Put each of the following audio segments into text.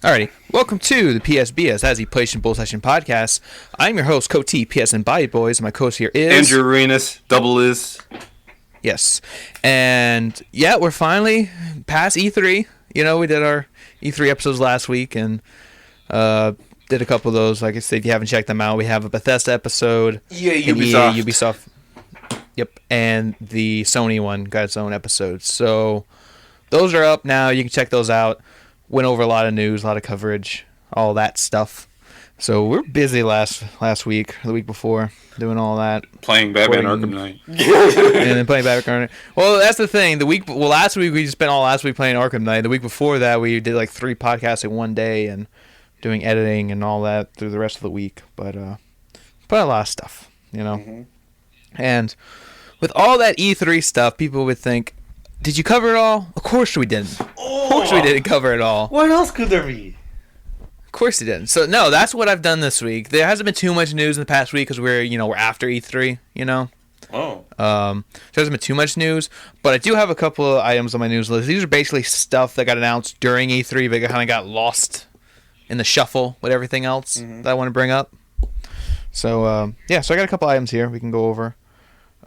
Alrighty, welcome to the PSBS, as the PlayStation Bull Session Podcast. I'm your host, Cote T, PS and Body Boys, and my co-host here is... Andrew Arenas, double is. Yes, and yeah, we're finally past E3. You know, we did our E3 episodes last week, and did a couple of those. Like I said, if you haven't checked them out, we have a Bethesda episode. Yeah, Ubisoft. Ubisoft. Yep, and the Sony one got its own episode. So those are up now. You can check those out. Went over a lot of news, a lot of coverage, all that stuff. So we're busy last week, the week before, doing all that. Playing Batman Arkham Knight. And then playing Batman Arkham Knight. Well, that's the thing. Last week we just spent all last week playing Arkham Knight. The week before that we did like 3 podcasts in one day and doing editing and all that through the rest of the week. But a lot of stuff, you know. Mm-hmm. And with all that E3 stuff, people would think, did you cover it all? Of course we didn't. Of course we didn't cover it all. What else could there be? Of course we didn't. So no, that's what I've done this week. There hasn't been too much news in the past week because we're after E3, you know. Oh. So there hasn't been too much news, but I do have a couple of items on my news list. These are basically stuff that got announced during E3, but kind of got lost in the shuffle with everything else that I want to bring up. So so I got a couple items here we can go over.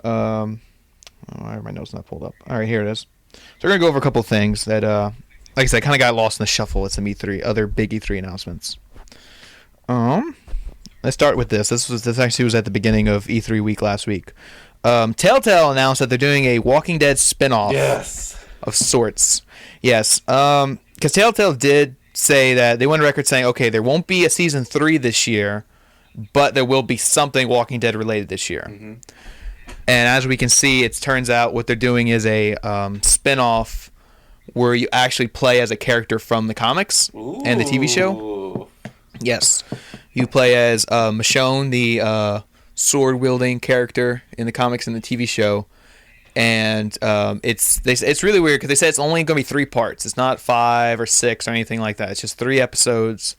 I have my notes not pulled up. All right, here it is. So we're going to go over a couple of things that, like I said, kind of got lost in the shuffle with some other big E3 announcements. Let's start with this. This actually was at the beginning of E3 week last week. Telltale announced that they're doing a Walking Dead spinoff of sorts. Yes, because Telltale did say that they went on record saying, okay, there won't be a season 3 this year, but there will be something Walking Dead related this year. Mm-hmm. And as we can see, it turns out what they're doing is a spin-off where you actually play as a character from the comics and the TV show. Yes. You play as Michonne, the sword-wielding character in the comics and the TV show. And it's really weird because they said it's only going to be 3 parts. It's not 5 or 6 or anything like that. It's just 3 episodes.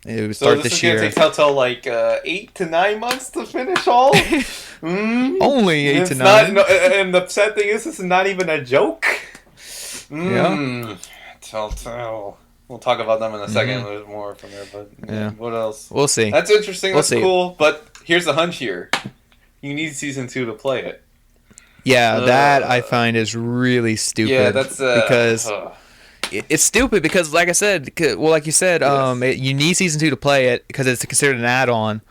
It would start this year. So this is going to take Telltale like 8 to 9 months to finish all? Only 8 to 9. And the sad thing is, this is not even a joke. Yeah. Telltale. We'll talk about them in a second. There's more from there, but what else? We'll see. That's interesting. That's cool. But here's the hunch here. You need season 2 to play it. Yeah, that I find is really stupid. Yeah, that's... because... It's stupid because, like I said, like you said, you need Season 2 to play it because it's considered an add-on.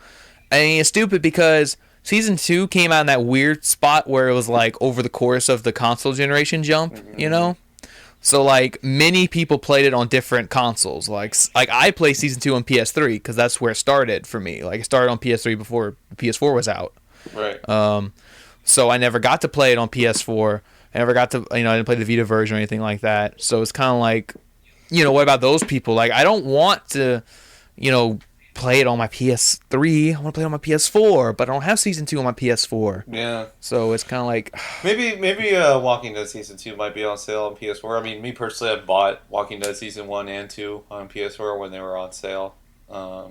I mean, it's stupid because Season 2 came out in that weird spot where it was, like, over the course of the console generation jump, you know? So, like, many people played it on different consoles. Like I played Season 2 on PS3 because that's where it started for me. Like, it started on PS3 before PS4 was out. Right. So I never got to play it on PS4. I never got to, I didn't play the Vita version or anything like that. So it's kind of like, what about those people? Like, I don't want to, play it on my PS3. I want to play it on my PS4, but I don't have Season 2 on my PS4. Yeah. So it's kind of like... Maybe Walking Dead Season 2 might be on sale on PS4. I mean, me personally, I bought Walking Dead Season 1 and 2 on PS4 when they were on sale. Yeah,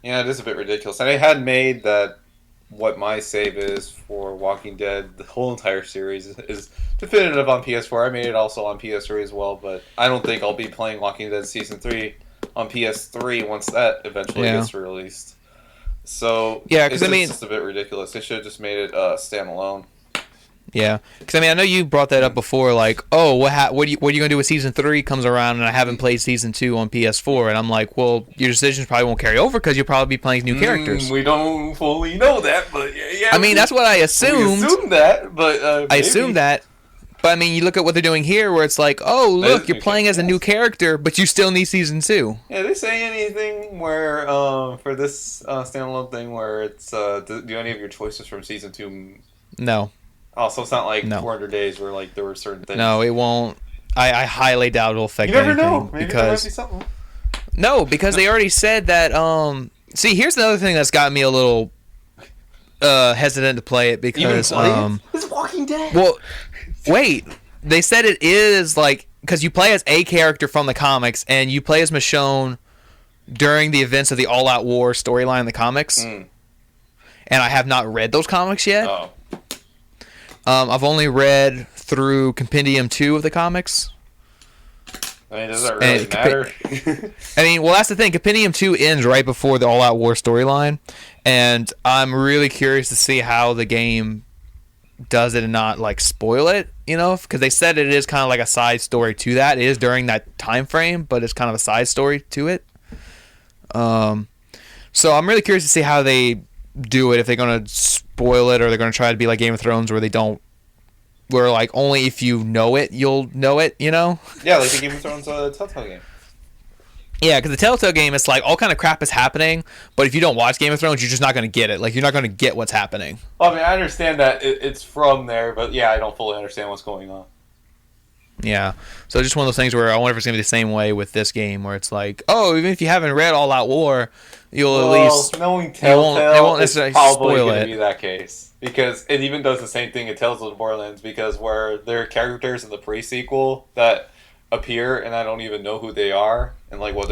it is a bit ridiculous. And I had made that... What my save is for Walking Dead, the whole entire series is definitive on PS4. I made it also on PS3 as well, but I don't think I'll be playing Walking Dead Season 3 on PS3 once that eventually gets released. So, yeah, because it's just a bit ridiculous. They should have just made it standalone. Yeah, because I know you brought that up before, like, oh, what are you going to do with Season 3 comes around and I haven't played Season 2 on PS4, and I'm like, well, your decisions probably won't carry over because you'll probably be playing new characters. We don't fully know that, but yeah. I mean, that's what I assumed. We assumed that, but I assumed that. But I mean, you look at what they're doing here where it's like, oh, look, you're playing as a new character, but you still need Season 2. Yeah, they say anything where, for this standalone thing where it's, do any of your choices from Season 2... No. Oh, so it's not like 400 Days where like there were certain things. No, it won't. I highly doubt it'll affect anything. You never know. Maybe there might be something. No, because they already said that... See, here's another thing that's got me a little hesitant to play it because... It's Walking Dead. Well, wait. They said it is like... Because you play as a character from the comics and you play as Michonne during the events of the All Out War storyline in the comics. And I have not read those comics yet. Oh. I've only read through Compendium 2 of the comics. I mean, does that really matter? I mean, well, that's the thing. Compendium 2 ends right before the All-Out War storyline, and I'm really curious to see how the game does it and not, like, spoil it, you know? Because they said it is kind of like a side story to that. It is during that time frame, but it's kind of a side story to it. So I'm really curious to see how they do it, if they're going to spoil it or they're going to try to be like Game of Thrones where they don't, where like only if you know it, you'll know it, you know? Yeah, like the Game of Thrones Telltale game. Yeah, because the Telltale game, it's like all kind of crap is happening, but if you don't watch Game of Thrones, you're just not going to get it. Like, you're not going to get what's happening. Well, I mean, I understand that it's from there, but yeah, I don't fully understand what's going on. Yeah, so just one of those things where I wonder if it's going to be the same way with this game, where it's like, oh, even if you haven't read All Out War, you'll at least... knowing Telltale, it won't necessarily it's probably spoil going it. to be that case. Because it even does the same thing in Tales of the Borderlands, because where there are characters in the pre-sequel that appear, and I don't even know who they are, and like what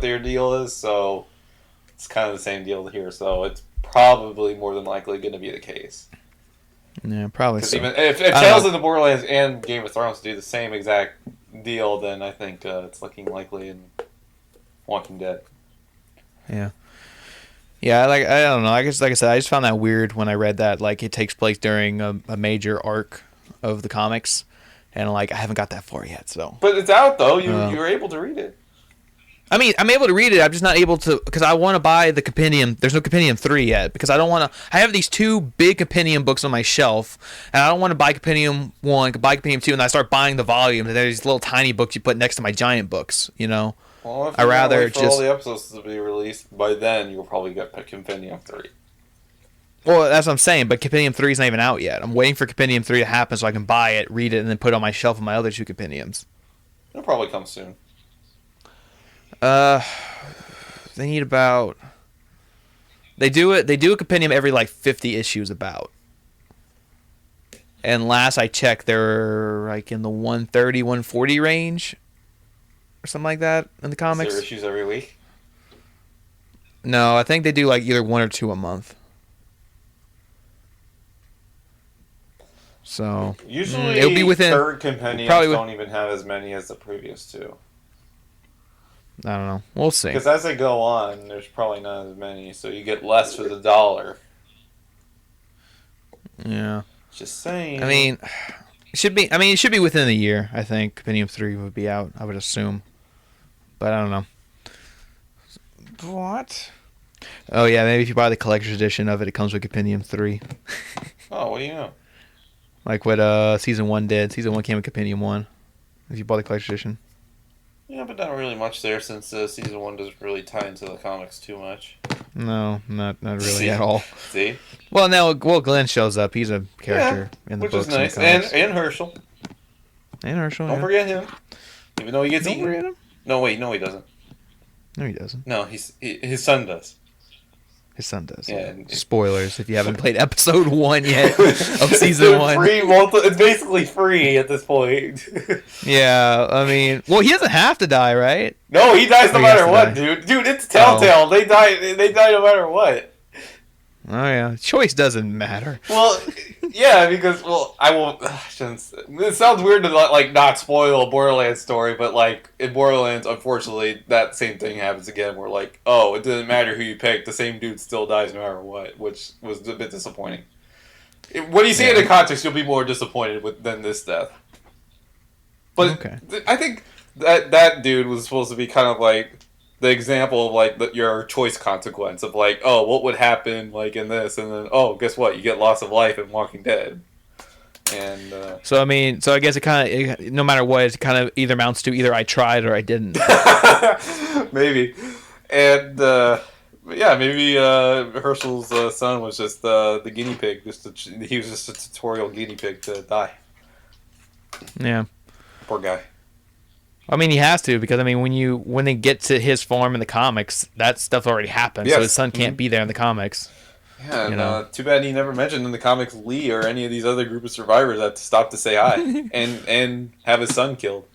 their deal is, so it's kind of the same deal here, so it's probably more than likely going to be the case. Yeah, probably so. Even if Tales of the Borderlands and Game of Thrones do the same exact deal, then I think it's looking likely in Walking Dead. Yeah. Yeah, I don't know. I guess, like I said, I just found that weird when I read that. Like, it takes place during a major arc of the comics, and like I haven't got that far yet. So, but it's out though. You were able to read it. I mean, I'm able to read it. I'm just not able to, because I want to buy the compendium. There's no compendium 3 yet, because I don't want to. I have these 2 big compendium books on my shelf, and I don't want to buy compendium 1, buy compendium 2, and I start buying the volumes. And there's these little tiny books you put next to my giant books. You know. Well, if I rather wait for all the episodes to be released, by then you'll probably get Compendium 3. Well, that's what I'm saying, but Compendium 3 is not even out yet. I'm waiting for Compendium 3 to happen so I can buy it, read it, and then put it on my shelf with my other 2 compendiums. It'll probably come soon. They need about... They do a compendium every, like, 50 issues about. And last I checked, they're, like, in the 130, 140 range. Or something like that in the comics. Is there issues every week? No, I think they do like either 1 or 2 a month. So usually it'll be within third compendiums don't even have as many as the previous 2. I don't know. We'll see. Because as they go on, there's probably not as many, so you get less for the dollar. Yeah. Just saying. I mean, it should be within the year. I think Compendium 3 would be out. I would assume, but I don't know. What? Oh yeah, maybe if you buy the collector's edition of it, it comes with Compendium 3. Oh, what do you know? Like what Season 1 did. Season 1 came with Compendium 1. If you bought the collector's edition. Yeah, but not really much there since Season 1 doesn't really tie into the comics too much. No, not really at all. See? Well, Glenn shows up. He's a character in the books. Which is nice. And Herschel. And Herschel. Don't forget him. Even though he gets eaten. Don't forget him? No, wait. No, he doesn't. No, he doesn't. No, his son does. His son does. Yeah. Spoilers if you haven't played episode 1 yet of season 1. It's basically free at this point. Yeah, I mean, well, he doesn't have to die, right? No, he dies no matter what, dude. Dude, it's Telltale. Oh. They die no matter what. Oh yeah, choice doesn't matter. Well, yeah, because I won't. It sounds weird to like not spoil a Borderlands story, but like in Borderlands, unfortunately, that same thing happens again. Where like, oh, it doesn't matter who you pick, the same dude still dies no matter what, which was a bit disappointing. When you see it in context, you'll be more disappointed than this death. But okay. I think that dude was supposed to be kind of like the example of like your choice consequence of like, oh, what would happen like in this, and then oh, guess what? You get loss of life in Walking Dead. And so I guess it kind of, no matter what, it kind of either amounts to either I tried or I didn't. Maybe, and yeah, maybe Herschel's son was just the guinea pig. He was just a tutorial guinea pig to die. Yeah. Poor guy. I mean, he has to, because I mean, when they get to his farm in the comics, that stuff already happened. Yes. So his son can't be there in the comics. Yeah, and, too bad he never mentioned in the comics Lee or any of these other group of survivors that stopped to say hi and have his son killed.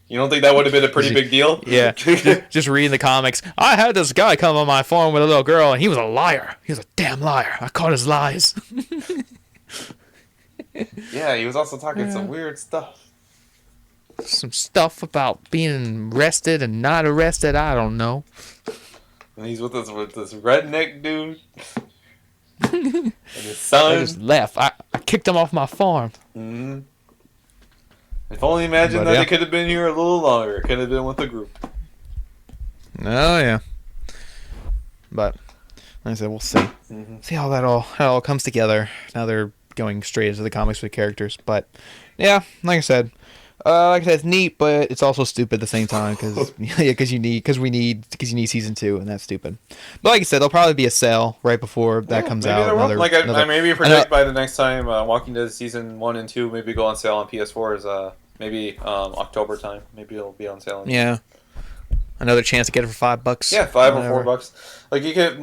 You don't think that would have been a pretty big deal? Yeah. Just reading the comics. I had this guy come on my farm with a little girl, and he was a liar. He was a damn liar. I caught his lies. Yeah, he was also talking some weird stuff. some stuff about being arrested and not arrested. I don't know. And he's with this redneck dude. And his son. I just left. I kicked him off my farm. Mm-hmm. If only imagine that he could have been here a little longer. It could have been with the group. Oh, yeah. But, like I said, we'll see. Mm-hmm. See how that all comes together. Now they're going straight into the comics with characters. But, yeah, like I said, it's neat, but it's also stupid at the same time because you need season 2, and that's stupid. But like I said, there'll probably be a sale right before that comes out. I maybe predict by the next time Walking Dead season 1 and 2 maybe go on sale on PS4 maybe October time. Maybe it'll be on sale. Yeah, another chance to get it for $5. Yeah, $5 or $4. Like you could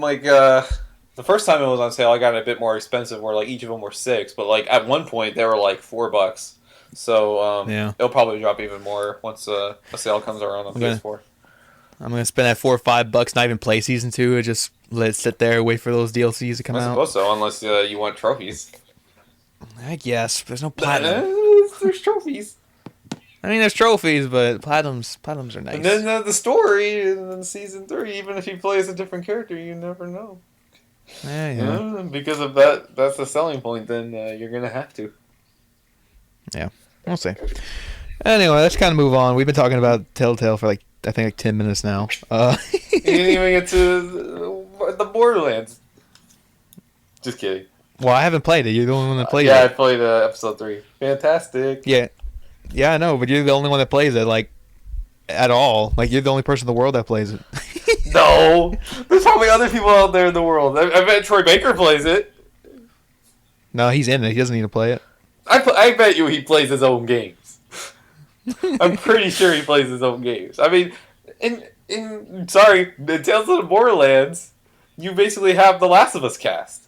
the first time it was on sale, I got it a bit more expensive, where like each of them were $6, but like at one point they were like $4. So it'll probably drop even more once a sale comes around on PS4. I'm gonna spend that $4 or $5, not even play season 2, and just let it sit there, wait for those DLCs to come out. I suppose so, unless you want trophies. I guess there's no platinum. There's trophies. I mean, there's trophies, but platinums are nice. And then the story in season 3, even if he plays a different character, you never know. Yeah. Because of that's the selling point. Then you're gonna have to. Yeah, we'll see. Anyway, let's kind of move on. We've been talking about Telltale for I think 10 minutes now. You didn't even get to the Borderlands. Just kidding. Well, I haven't played it. You're the only one that played it. Yeah, I played episode 3. Fantastic. Yeah, I know, but you're the only one that plays it, like, at all. Like, you're the only person in the world that plays it. No, there's probably other people out there in the world. I bet Troy Baker plays it. No, he's in it. He doesn't need to play it. I bet you he plays his own games. I'm pretty sure he plays his own games. I mean, in Tales of the Borderlands, you basically have the Last of Us cast.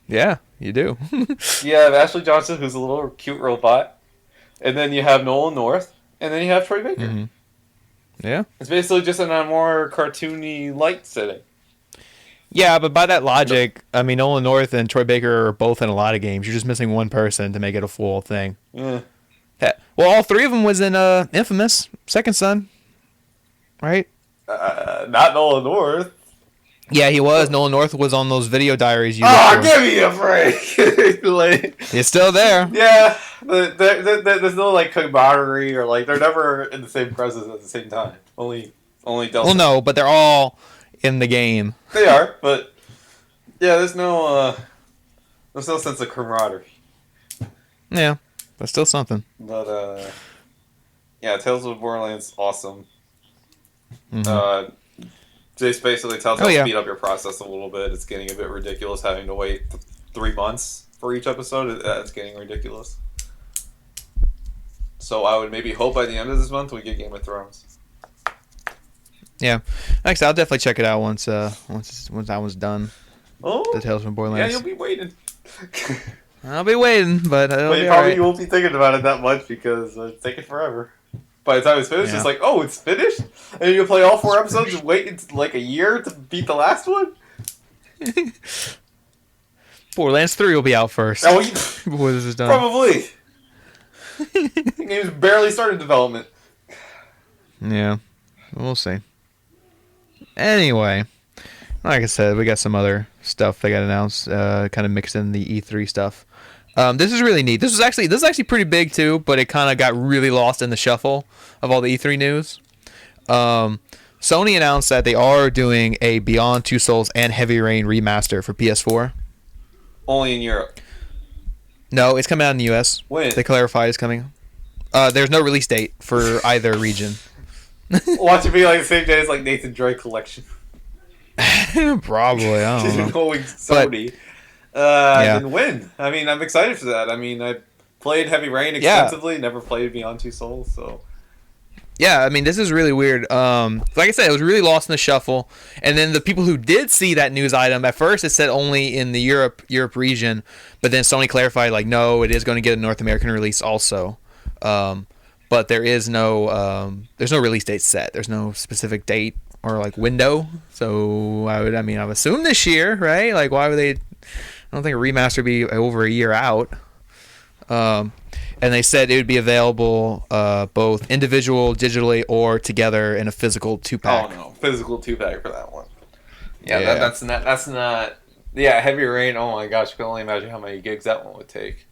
Yeah, you do. You have Ashley Johnson, who's a little cute robot, and then you have Nolan North, and then you have Troy Baker. Mm-hmm. Yeah. It's basically just in a more cartoony light setting. Yeah, but by that logic, I mean, Nolan North and Troy Baker are both in a lot of games. You're just missing one person to make it a full thing. Yeah. Well, all 3 of them was in Infamous, Second Son, right? Not Nolan North. Yeah, he was. Nolan North was on those video diaries you give me a break. He's still there. Yeah, there's no like camaraderie or like they're never in the same presence at the same time. Only Delta. Well, no, but they're all in the game. They are, but yeah, there's no sense of camaraderie. Yeah, but still something. But yeah, Tales of Borderlands, awesome. Mm-hmm. Just basically Telltale speed up your process a little bit. It's getting a bit ridiculous having to wait 3 months for each episode. It's getting ridiculous. So I would maybe hope by the end of this month we get Game of Thrones. Yeah, actually, I'll definitely check it out once that one's done. Oh, the Tales from Borderlands. Yeah, you'll be waiting. I'll be waiting, but you probably won't be thinking about it that much because it's taking forever. By the time it's finished, it's like, oh, it's finished? And you'll play all 4 episodes and wait like a year to beat the last one? Borderlands 3 will be out first. Oh, before this is done. Probably. The game's barely started development. Yeah, we'll see. Anyway, like I said, we got some other stuff that got announced, kind of mixed in the E3 stuff. This is really neat. This is actually pretty big too, but it kind of got really lost in the shuffle of all the E3 news. Sony announced that they are doing a Beyond Two Souls and Heavy Rain remaster for PS4. Only in Europe. No, it's coming out in the US. When? They clarified it's coming. There's no release date for either region. Watch it be like the same day as like Nathan Drake collection. Probably, I don't know. Going Sony. Then when? I mean, I'm excited for that. I mean, I played Heavy Rain extensively, never played Beyond Two Souls, so... Yeah, I mean, this is really weird. Like I said, it was really lost in the shuffle. And then the people who did see that news item, at first it said only in the Europe region, but then Sony clarified, like, no, it is going to get a North American release also. But there is there's no release date set. There's no specific date or, like, window. So, I would assume this year, right? Like, why would they... I don't think a remaster would be over a year out. And they said it would be available both individual, digitally, or together in a physical 2-pack. Oh no, physical 2-pack for that one. Yeah. That's not. Yeah, Heavy Rain. Oh my gosh, I can only imagine how many gigs that one would take.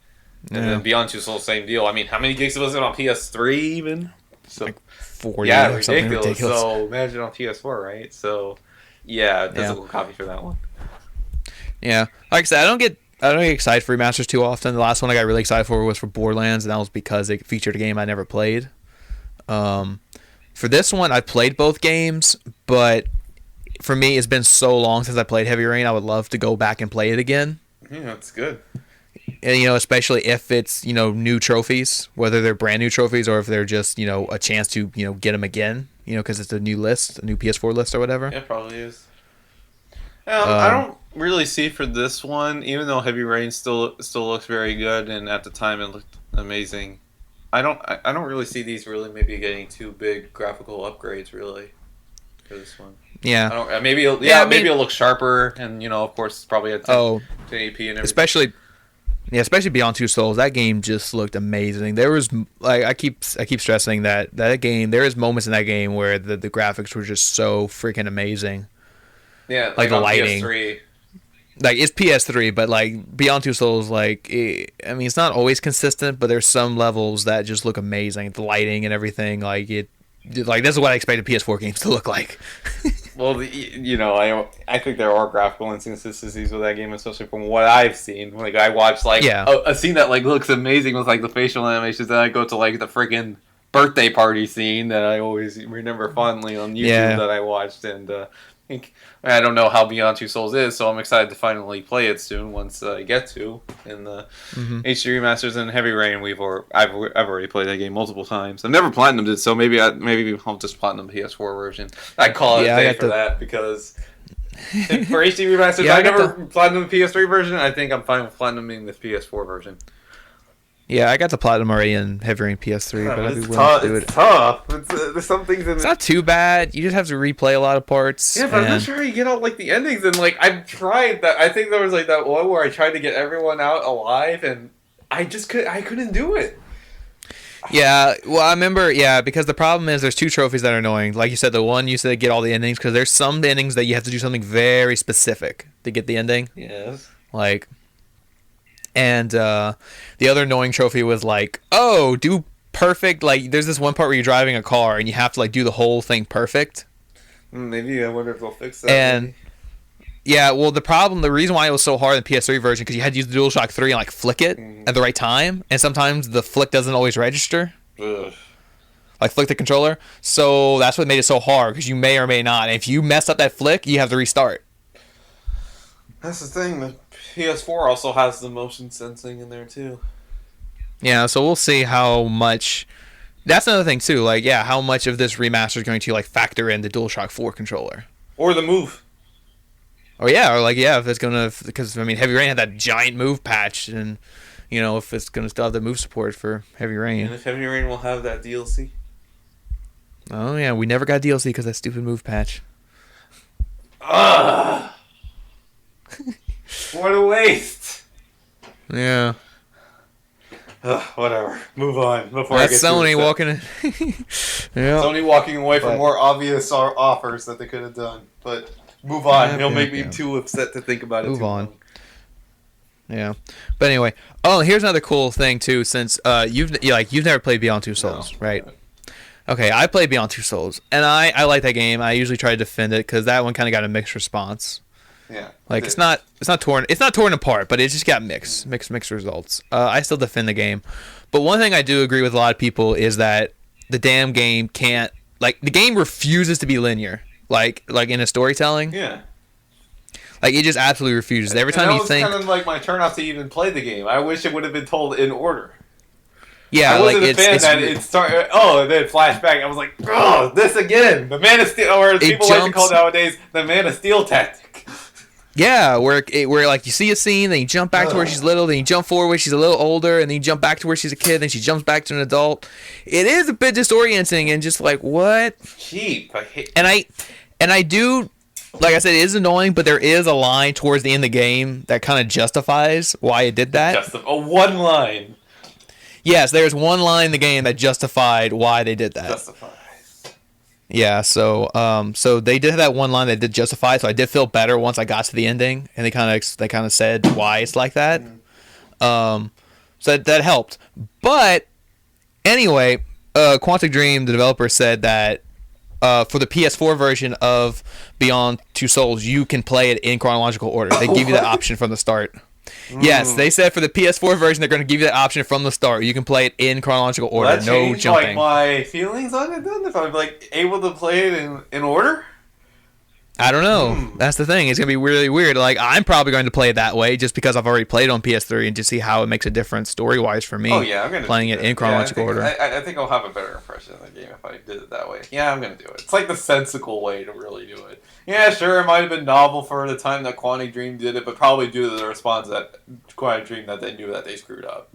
And then Beyond Two Souls, same deal. I mean, how many gigs was it on PS3 even? So like 40. Yeah, ridiculous. So imagine on PS4, right? So yeah, physical copy for that one. Yeah, like I said, I don't get excited for remasters too often. The last one I got really excited for was for Borderlands, and that was because it featured a game I never played. For this one, I played both games, but for me, it's been so long since I played Heavy Rain. I would love to go back and play it again. Yeah, that's good. And, especially if it's new trophies, whether they're brand new trophies or if they're just a chance to get them again. Because it's a new list, a new PS4 list or whatever. Yeah, it probably is. I don't really see for this one, even though Heavy Rain still looks very good, and at the time it looked amazing. I don't really see these really maybe getting too big graphical upgrades really for this one. Yeah. Maybe it'll look sharper, and of course it's probably at 1080p and everything. Especially Beyond Two Souls, that game just looked amazing. There was I keep stressing that game. There is moments in that game where the graphics were just so freaking amazing. Yeah, like the lighting. PS3. Like it's PS3, but like Beyond Two Souls, it's not always consistent, but there's some levels that just look amazing. The lighting and everything, this is what I expected PS4 games to look like. Well, I think there are graphical inconsistencies with that game, especially from what I've seen. Like I watched a scene that looks amazing with the facial animations, then I go to the freaking birthday party scene that I always remember fondly on YouTube that I watched, and I don't know how Beyond Two Souls is, so I'm excited to finally play it soon once I get to. In the HD remasters and Heavy Rain, I've already played that game multiple times. I've never platinumed it, so maybe I'll just platinum the PS4 version. I call it a day for that because for HD remasters, I never platinumed the PS3 version. I think I'm fine with platinuming the PS4 version. Yeah, I got the platinum already in Heavy Rain PS3, but I'd be willing to do it. It's tough. There's some things in it. It's not too bad. You just have to replay a lot of parts. Yeah, but I'm not sure how you get out the endings. And I've tried that. I think there was that one where I tried to get everyone out alive, and I couldn't do it. Yeah, well, I remember. Yeah, because the problem is there's two trophies that are annoying. Like you said, the one you said get all the endings because there's some endings that you have to do something very specific to get the ending. Yes. And the other annoying trophy was do perfect. There's this one part where you're driving a car and you have to do the whole thing perfect. Maybe I wonder if they'll fix that. And the reason why it was so hard in the PS3 version because you had to use the DualShock 3 and flick it at the right time, and sometimes the flick doesn't always register. Ugh. Flick the controller. So that's what made it so hard because you may or may not. And if you mess up that flick, you have to restart. That's the thing. The PS4 also has the motion sensing in there too. Yeah, so we'll see how much. That's another thing too. How much of this remaster is going to factor in the DualShock 4 controller or the Move. Or if it's gonna, because Heavy Rain had that giant Move patch, and if it's gonna still have the Move support for Heavy Rain. And if Heavy Rain will have that DLC. Oh yeah, we never got DLC because that stupid Move patch. Ugh. What a waste. Yeah. Whatever. Move on before That's I get Sony walking. Yeah. Sony walking away from more obvious offers that they could have done, but move on. It'll make me too upset to think about it. Move on. Yeah, but anyway. Oh, here's another cool thing too. Since you've never played Beyond Two Souls, right? Okay, I played Beyond Two Souls, and I like that game. I usually try to defend it because that one kind of got a mixed response. Yeah, it's not torn apart, but it just got mixed results. I still defend the game, but one thing I do agree with a lot of people is that the damn game can't the game refuses to be linear, in a storytelling. Yeah, it just absolutely refuses. Every time you think, that was kind of my turnoff to even play the game. I wish it would have been told in order. Yeah, I wasn't a fan that it started. Oh, and then flashback. I was like, oh, this again. The Man of Steel, or people like to call it nowadays, the Man of Steel tactic. Yeah, where you see a scene, then you jump back to where she's little, then you jump forward where she's a little older, and then you jump back to where she's a kid, then she jumps back to an adult. It is a bit disorienting and just what? Cheap. I hate. And I do, like I said, it is annoying, but there is a line towards the end of the game that kind of justifies why it did that. Just one line. Yes, there's one line in the game that justified why they did that. Justify. Yeah, so they did have that one line that did justify it, so I did feel better once I got to the ending, and they kind of said why it's like that. So that helped. But anyway, Quantic Dream, the developer, said that for the PS4 version of Beyond Two Souls, you can play it in chronological order. They give you that option from the start. Yes, they said for the PS4 version, they're going to give you that option from the start. You can play it in chronological order, That no changed, jumping. my feelings on it then? If I'm, able to play it in order? I don't know. That's the thing. It's going to be really weird. I'm probably going to play it that way just because I've already played it on PS3 and to see how it makes a difference story-wise for me. Oh, yeah, I'm going to playing it in chronological order. I think I'll have a better impression of the game if I did it that way. Yeah, I'm going to do it. It's like the sensical way to really do it. Yeah, sure, it might have been novel for the time that Quantic Dream did it, but probably due to the response that Quantic Dream that they knew that they screwed up.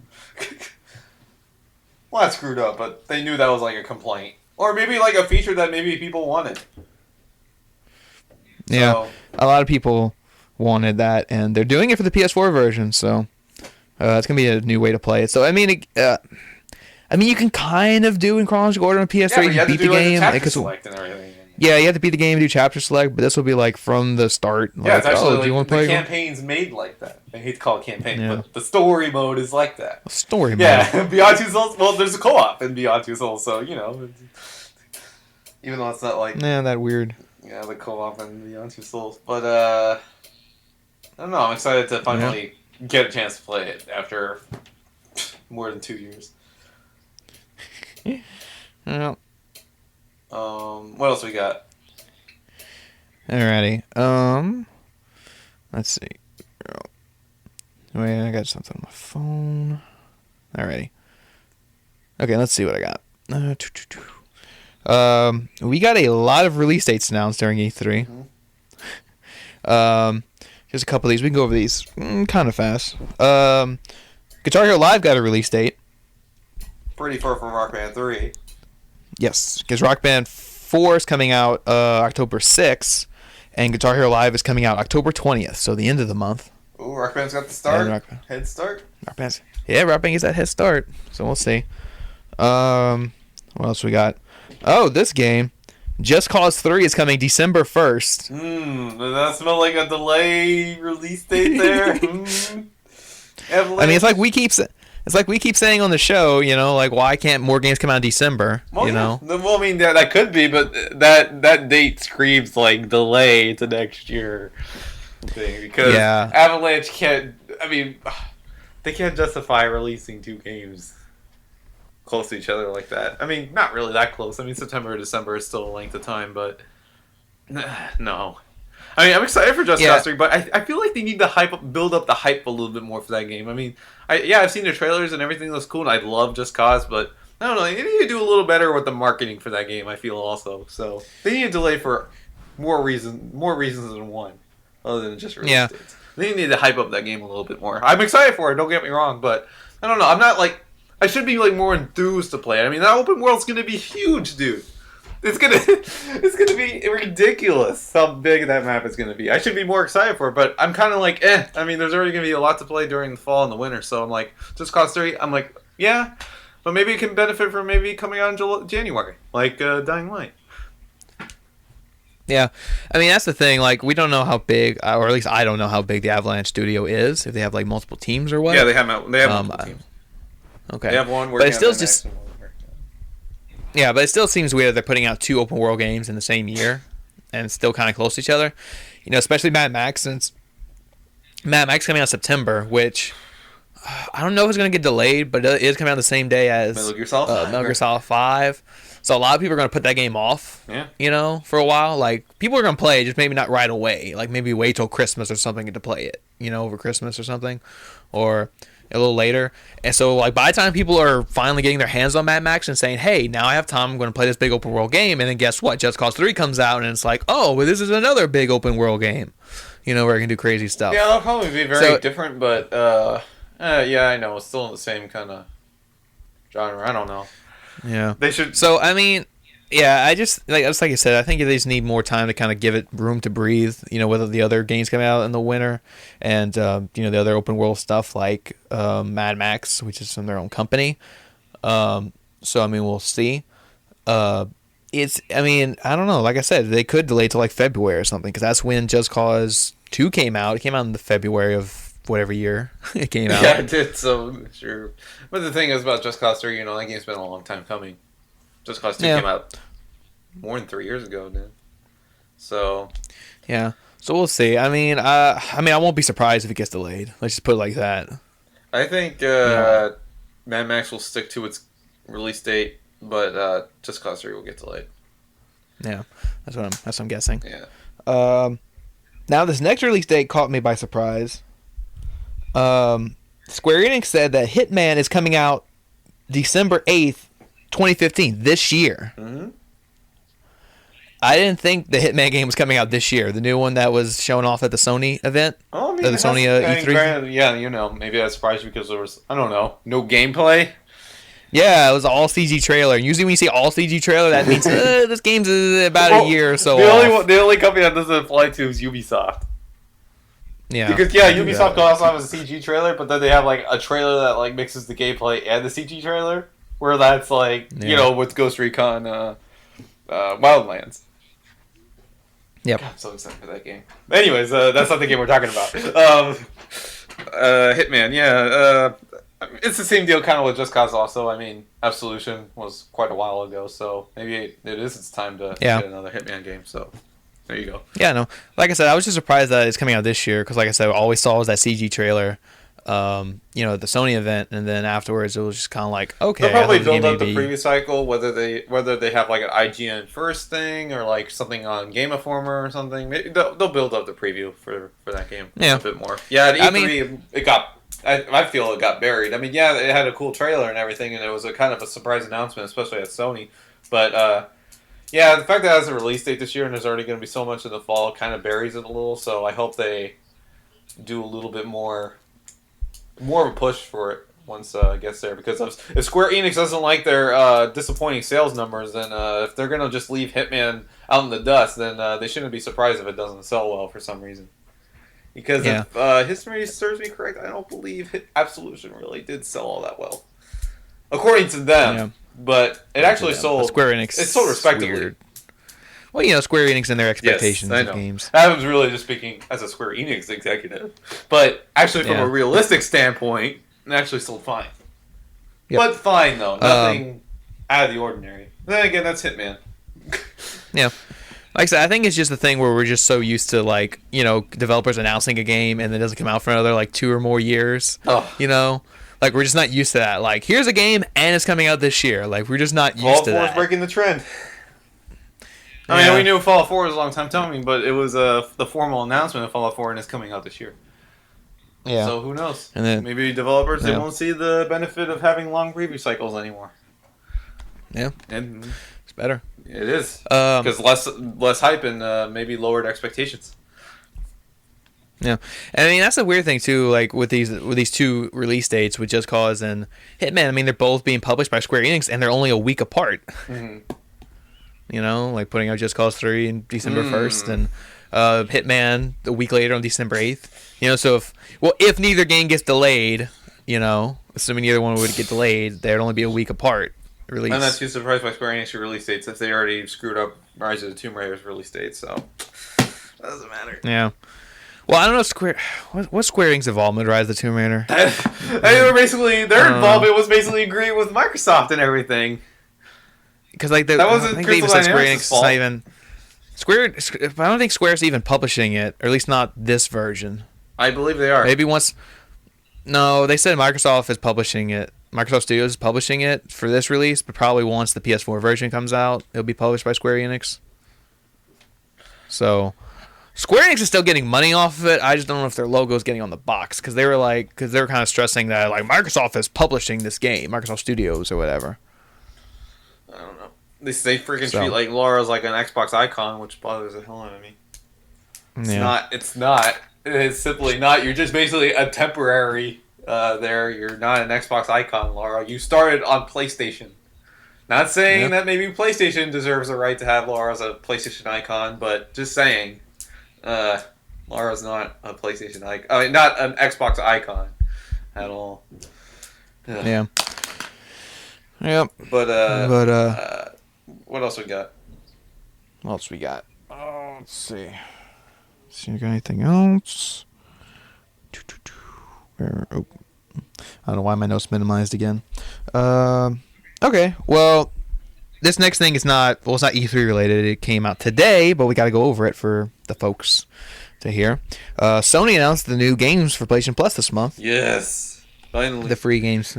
Well, not screwed up, but they knew that was a complaint. Or maybe a feature that maybe people wanted. Yeah, so, a lot of people wanted that, and they're doing it for the PS4 version, so it's going to be a new way to play it. So, I mean, you can kind of do in chronological order on PS3. Yeah, you beat the game. Chapter select and everything. Yeah, you have to beat the game and do chapter select, but this will be from the start. Yeah, it's actually do you want to the play? campaign's made like that. I hate to call it campaign, but the story mode is like that. Story mode. Yeah, Beyond Two Souls. Well, there's a co-op in Beyond Two Souls, so even though it's not that weird. Yeah, the co-op in Beyond Two Souls, but I don't know. I'm excited to finally get a chance to play it after more than 2 years. Yeah. What else we got? Alrighty. Let's see. Wait, I got something on my phone. Alrighty. Okay, let's see what I got. We got a lot of release dates announced during E3. Just a couple of these. We can go over these kind of fast. Guitar Hero Live got a release date. Pretty far from Rock Band 3. Yes, because Rock Band 4 is coming out October 6th, and Guitar Hero Live is coming out October 20th, so the end of the month. Ooh, Rock Band's got the start. Head start. Rock Band gets that head start, so we'll see. What else we got? Oh, this game, Just Cause 3 is coming December 1st. Does that smell like a delay release date there? I mean, it's like we keep saying on the show, why can't more games come out in December? Well, Well, I mean, that could be, but that date screams delay to next year thing because Avalanche can't. I mean, they can't justify releasing 2 games close to each other like that. I mean, not really that close. I mean, September or December is still a length of time, but no. I mean, I'm excited for Just Cause 3, but I feel like they need to build up the hype a little bit more for that game. I mean, I've seen the trailers and everything looks cool, and I love Just Cause, but I don't know. They need to do a little better with the marketing for that game, I feel also. So they need to delay for more reasons than one, other than just release dates. They need to hype up that game a little bit more. I'm excited for it, don't get me wrong, but I don't know. I'm not I should be more enthused to play it. I mean, that open world's gonna be huge, dude. It's gonna be ridiculous how big that map is gonna be. I should be more excited for it, but I'm kind of I mean, there's already gonna be a lot to play during the fall and the winter, so I'm Just Cause 3. I'm yeah, but maybe it can benefit from maybe coming out in January, Dying Light. Yeah, I mean that's the thing. We don't know how big, or at least I don't know how big the Avalanche studio is. If they have multiple teams or what? Yeah, they have multiple teams. Okay, they have one working, but it still just. Yeah, but it still seems weird that they're putting out 2 open world games in the same year, and still kind of close to each other. Especially Mad Max, since Mad Max coming out in September, which I don't know if it's going to get delayed, but it is coming out the same day as Metal Gear Solid 5. Metal Gear Solid 5. So a lot of people are going to put that game off, for a while. People are going to play it, just maybe not right away. Maybe wait till Christmas or something to play it, over Christmas or something, or a little later. And so by the time people are finally getting their hands on Mad Max and saying, hey, now I have time, I'm going to play this big open world game, and then guess what? Just Cause 3 comes out, and it's oh, well, this is another big open world game, where I can do crazy stuff. Yeah, that'll probably be very different, but yeah, I know, it's still in the same kind of genre. I don't know. Yeah. They should. So, I mean, Yeah, I just like I said, I think they just need more time to kind of give it room to breathe. Whether the other games come out in the winter, and the other open world stuff like Mad Max, which is from their own company. So I mean, we'll see. I don't know. Like I said, they could delay to like February or something because that's when Just Cause 2 came out. It came out in the February of whatever year it came out. Yeah, it did. So sure. But the thing is about Just Cause 3, that game's been a long time coming. Just Cause 2 came out more than 3 years ago, dude. So yeah. So we'll see. I won't be surprised if it gets delayed. Let's just put it like that. I think Mad Max will stick to its release date, but Just Cause 3 will get delayed. Yeah, that's what I'm guessing. Yeah. Now this next release date caught me by surprise. Square Enix said that Hitman is coming out December 8th, 2015, this year. Mm-hmm. I didn't think the Hitman game was coming out this year. The new one that was shown off at the Sony event. Oh, I mean, the Sony E3. Yeah, maybe that surprised you because there was, I don't know, no gameplay. Yeah, it was all CG trailer. And usually when you see all CG trailer, that means this game's about a year or so off. The only company that doesn't apply to is Ubisoft. Yeah. Because, Ubisoft can also have a CG trailer, but then they have, like, a trailer that, like, mixes the gameplay and the CG trailer, where that's, like, with Ghost Recon Wildlands. Yep. God, I'm so excited for that game. Anyways, that's not the game we're talking about. Hitman, yeah. It's the same deal kind of with Just Cause also. I mean, Absolution was quite a while ago, so maybe it is its time to get another Hitman game, so there you go. Yeah, no. Like I said, I was just surprised that it's coming out this year, because like I said, all we saw was that CG trailer, at the Sony event, and then afterwards it was just kind of like, okay. They'll probably build up the preview cycle, whether they have like an IGN first thing or like something on Game Informer or something. Maybe they'll build up the preview for that game a bit more. Yeah, at E3 I feel it got buried. I mean, yeah, it had a cool trailer and everything, and it was a kind of a surprise announcement, especially at Sony. But the fact that it has a release date this year and there's already going to be so much in the fall kind of buries it a little. So I hope they do a little bit more of a push for it once it gets there. Because if Square Enix doesn't like their disappointing sales numbers, then if they're going to just leave Hitman out in the dust, then they shouldn't be surprised if it doesn't sell well for some reason. Because if history serves me correct, I don't believe Absolution really did sell all that well. According to them. Yeah. But it actually sold... Square Enix. It sold respectively. Weird. Well, Square Enix and their expectations of games. Adam's really just speaking as a Square Enix executive. But actually, from a realistic standpoint, it actually sold fine. Yep. But fine, though. Nothing out of the ordinary. Then again, that's Hitman. Yeah. Like I said, I think it's just the thing where we're just so used to, like, developers announcing a game and it doesn't come out for another, like, 2 or more years. Oh. Like, we're just not used to that. Like, here's a game and it's coming out this year. Like, we're just not used to that. Fallout 4 is breaking the trend. I mean, we knew Fallout 4 was a long time coming, but it was the formal announcement of Fallout 4 and it's coming out this year. Yeah. So who knows? And then, maybe developers, they won't see the benefit of having long preview cycles anymore. Yeah. And it's better. It is. Because less hype and maybe lowered expectations. Yeah. And I mean, that's a weird thing, too, like, with these 2 release dates, with Just Cause and Hitman. I mean, they're both being published by Square Enix, and they're only a week apart. Mm-hmm. Like putting out Just Cause 3 on December 1st and Hitman a week later on December 8th. So if neither game gets delayed, assuming neither one would get delayed, they'd only be a week apart release. I'm not too surprised by Square Enix release dates since they already screwed up Rise of the Tomb Raider's release date, so it doesn't matter. Yeah. Well, I don't know what's Square Enix's involvement with Rise of the Tomb Raider? Their involvement was basically agreeing with Microsoft and everything. Because like that wasn't, I think they even said Square Enix is not even I don't think Square's even publishing it, or at least not this version. I believe they are. Maybe once. No, they said Microsoft is publishing it. Microsoft Studios is publishing it for this release, but probably once the PS4 version comes out, it'll be published by Square Enix. So, Square Enix is still getting money off of it. I just don't know if their logo is getting on the box, because they were kind of stressing that like Microsoft is publishing this game, Microsoft Studios or whatever. I don't know. They freaking treat like Laura's like an Xbox icon, which bothers the hell out of me. It's not. It's simply not. You're just basically a temporary there. You're not an Xbox icon, Laura. You started on PlayStation. Not saying that maybe PlayStation deserves the right to have Lara as a PlayStation icon, but just saying, Lara's not a PlayStation icon. I mean, not an Xbox icon at all. Ugh. Yeah. Yep. But what else we got? What else we got? Oh, let's see. See, you got anything else? Where? Oh, I don't know why my notes minimized again. Okay. Well, this next thing is not. Well, it's not E3 related. It came out today, but we got to go over it for the folks to hear. Sony announced the new games for PlayStation Plus this month. Yes, finally. The free games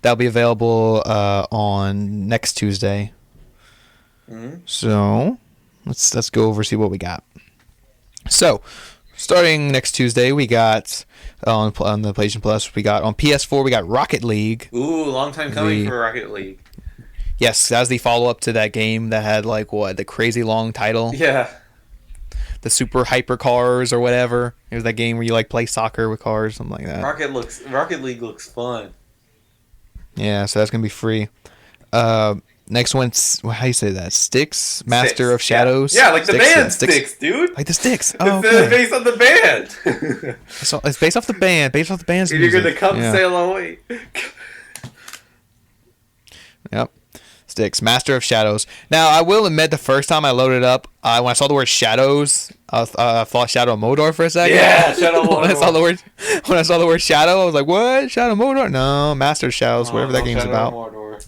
that'll be available on next Tuesday. Mm-hmm. So let's go over see what we got. So starting next Tuesday, we got on the PlayStation Plus. We got on PS4. We got Rocket League. Ooh, long time coming for Rocket League. Yes, that's the follow up to that game that had the crazy long title. Yeah. The Super Hyper Cars or whatever. It was that game where you play soccer with cars, something like that. Rocket League looks fun. Yeah, so that's gonna be free. Next one's how do you say that? Styx, Master of Shadows. Yeah, like the band Styx, dude. Like the Styx. Oh, it's based on the band. So it's based off the band. Based off the band's You're music. gonna come sail away. Yep. Styx, Master of Shadows. Now, I will admit, the first time I loaded it up, when I saw the word Shadows, I thought Shadow of Mordor for a second. Yeah, Shadow of Mordor. when I saw the word Shadow, I was like, "What? Shadow of Mordor? No, Master of Shadows, whatever that game's Shadow about." Of Mordor.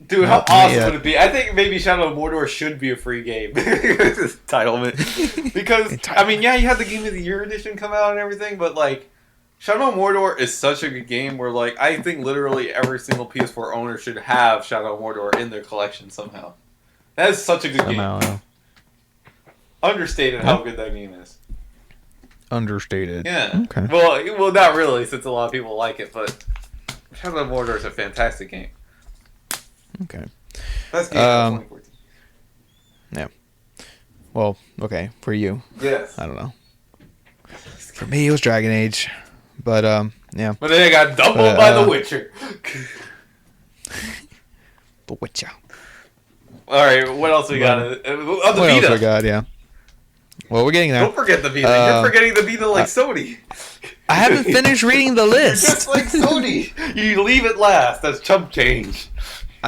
Dude, how awesome would it be? I think maybe Shadow of Mordor should be a free game. Entitlement. Because, I mean, yeah, you had the Game of the Year edition come out and everything, but, Shadow of Mordor is such a good game where, I think literally every single PS4 owner should have Shadow of Mordor in their collection somehow. That is such a good game. Yeah. Understated how good that game is. Understated. Yeah. Okay. Well, not really, since a lot of people like it, but Shadow of Mordor is a fantastic game. Okay. Best game of 2014. Yeah. Well, okay, for you. Yes. I don't know. For me, it was Dragon Age. But, yeah. But then I got doubled by The Witcher. The Witcher. Alright, what else we got? On the what Vita. else we got, yeah. Well, we're getting there. Don't forget the Vita. You're forgetting the Vita like Sony. I haven't finished reading the list. You're just like Sony. You leave it last. That's chump change.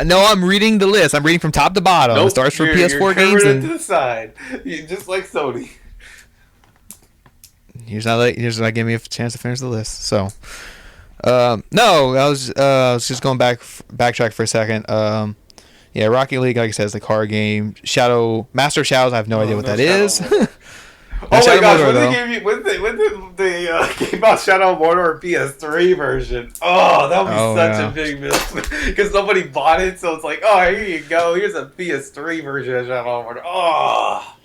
No, I'm reading the list. I'm reading from top to bottom. Nope, it starts from PS4 you're games. And to the side. You're just like Sony. You're just not giving me a chance to finish the list. So, no, I was just going backtrack for a second. Yeah, Rocket League, like I said, is the car game. Master of Shadows, I have no idea what that is. Oh my gosh, when they gave out Shadow of Mordor PS3 version, that would be such a big miss. Because nobody bought it, so it's like, oh, here you go, here's a PS3 version of Shadow of Mordor. Oh,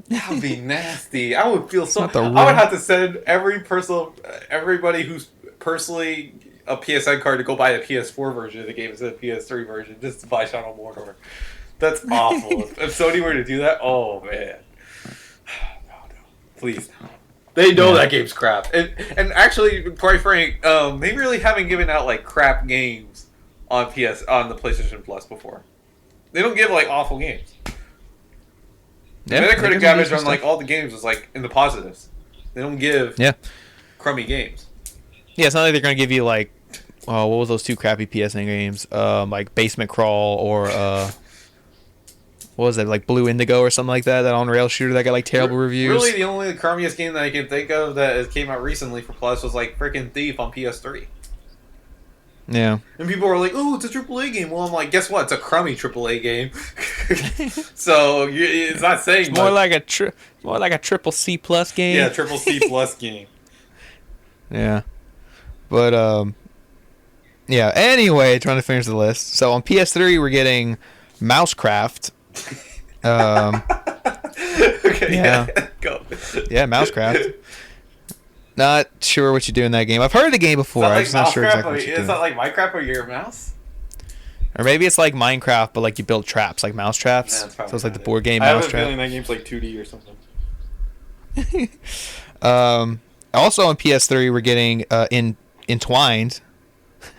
that would be nasty. I would feel so... I would have to send everybody who's personally a PSN card to go buy the PS4 version of the game instead of the PS3 version, just to buy Shadow of Mordor. That's awful. If Sony were to do that, oh man. Please. They know that game's crap. And actually, quite frank, they really haven't given out crap games on the PlayStation Plus before. They don't give awful games. Yeah, Metacritic average on all the games is in the positives. They don't give crummy games. Yeah, it's not like they're gonna give you what was those two crappy PSN games? Basement Crawl or what was that, Blue Indigo or something like that? That on-rail shooter that got terrible reviews. Really, the only crummiest game that I can think of that came out recently for Plus was freaking Thief on PS3. Yeah. And people were like, "Oh, it's a AAA game." Well, I'm like, guess what? It's a crummy AAA game. So it's not saying it's more like a triple C plus game. Yeah, triple C plus game. Yeah, but yeah. Anyway, trying to finish the list. So on PS3, we're getting Mousecraft. Okay. Yeah. Go. Yeah, Mousecraft. Not sure what you do in that game. I've heard of the game before. I'm just not sure exactly what you do. It's not like Minecraft where you're a mouse? Or maybe it's like Minecraft, but you build traps, like mouse traps. So it's like the board game Mousetrap. I have a feeling that game's 2D or something. Also on PS3, we're getting Entwined.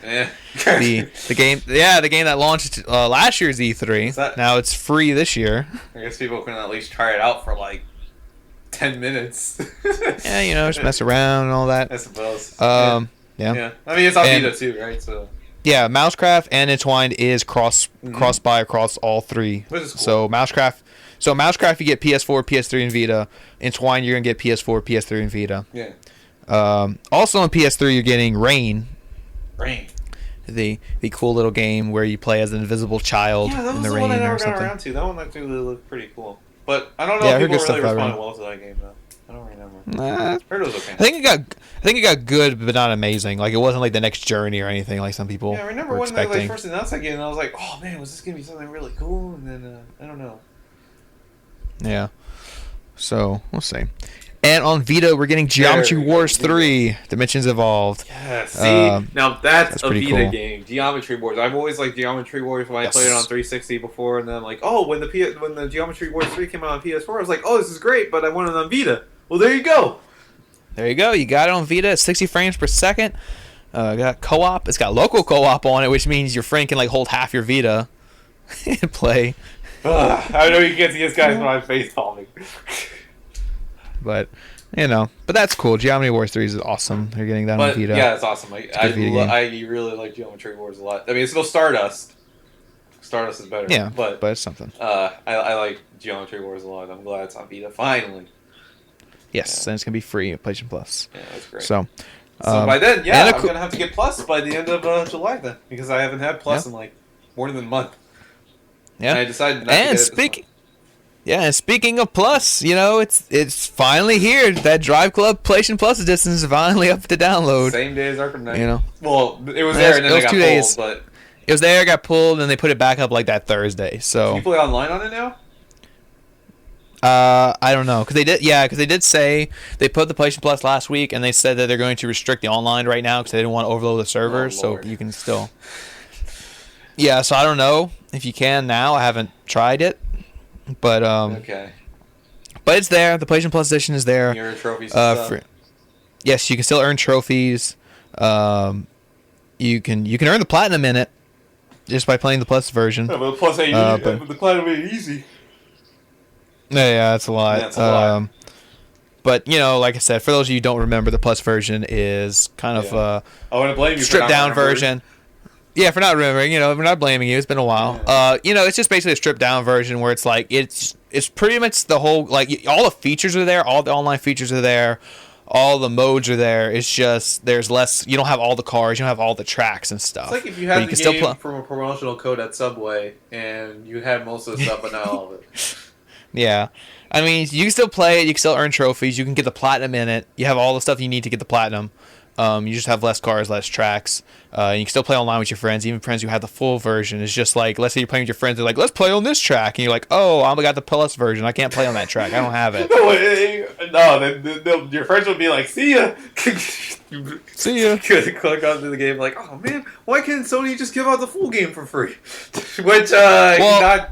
the game that launched last year's E3. Now it's free this year. I guess people can at least try it out for like 10 minutes. Yeah, just mess around and all that. I suppose. Yeah. I mean, it's on Vita too, right? So. Yeah, Mousecraft and Entwined is cross-buy across all three. Which is cool. So Mousecraft you get PS4, PS3, and Vita. Entwined you're gonna get PS4, PS3, and Vita. Yeah. Also on PS3 you're getting Rain. The cool little game where you play as an invisible child in the rain one I never or something. got around to. That one actually looked pretty cool. But I don't know if people really responded well to that game though. I don't remember. Heard it was okay. I think it got good, but not amazing. Like it wasn't like the next Journey or anything like some people. Yeah, I remember were when expecting. they first announced that game, and I was like, "Oh man, was this gonna be something really cool?" And then I don't know. Yeah. So we'll see. And on Vita, we're getting Geometry Wars 3: Dimensions Evolved. Yeah, see, now that's a Vita cool. game. Geometry Wars. I've always liked Geometry Wars when I played it on 360 before, and then I'm like, oh, when the Geometry Wars 3 came out on PS4, I was like, oh, this is great, but I want it on Vita. Well, there you go. There you go. You got it on Vita at 60 frames per second. Got co-op. It's got local co-op on it, which means your friend can like hold half your Vita and play. I know you can't see this guy's my face palming. But that's cool. Geometry Wars 3 is awesome. They're getting that on Vita. Yeah, it's awesome. I really like Geometry Wars a lot. I mean, it's still Stardust. Stardust is better. Yeah, but it's something. I like Geometry Wars a lot. I'm glad it's on Vita finally. Yes, and it's gonna be free at PlayStation Plus. Yeah, that's great. So by then, I'm gonna have to get Plus by the end of July then, because I haven't had Plus in like more than a month. Yeah, and I decided not to get it. Yeah, and speaking of Plus, it's finally here. That Drive Club PlayStation Plus edition is finally up to download. Same day as Arkham Knight. Well, it was there and then it got 2 days. pulled, but it was there, got pulled, and they put it back up like that Thursday. So can you play online on it now? I don't know, because they did say they put the PlayStation Plus last week, and they said that they're going to restrict the online right now because they didn't want to overload the servers. So you can still. Yeah, so I don't know if you can now. I haven't tried it. But okay. But it's there. The PlayStation Plus edition is there. You earn trophies and stuff. Yes, you can still earn trophies. You can earn the platinum in it just by playing the Plus version. Yeah, but Plus the platinum ain't easy. Yeah, that's a lot. Yeah, that's a lot. But like I said, for those of you who don't remember, the Plus version is kind of I want to blame you. Stripped down version. Yeah, for not remembering, we're not blaming you. It's been a while. Yeah. It's just basically a stripped down version where it's like it's pretty much the whole all the features are there, all the online features are there, all the modes are there. It's just there's less. You don't have all the cars, you don't have all the tracks and stuff. It's like if you had the game from a promotional code at Subway and you had most of the stuff, but not all of it. Yeah. I mean, you can still play it. You can still earn trophies. You can get the platinum in it. You have all the stuff you need to get the platinum. You just have less cars, less tracks. You can still play online with your friends, even friends who have the full version. It's just like, let's say you're playing with your friends, they're like, let's play on this track. And you're like, oh, I got the Plus version. I can't play on that track. I don't have it. No, your friends would be like, see ya. See ya. Click onto the game like, oh man, why can't Sony just give out the full game for free? Which, not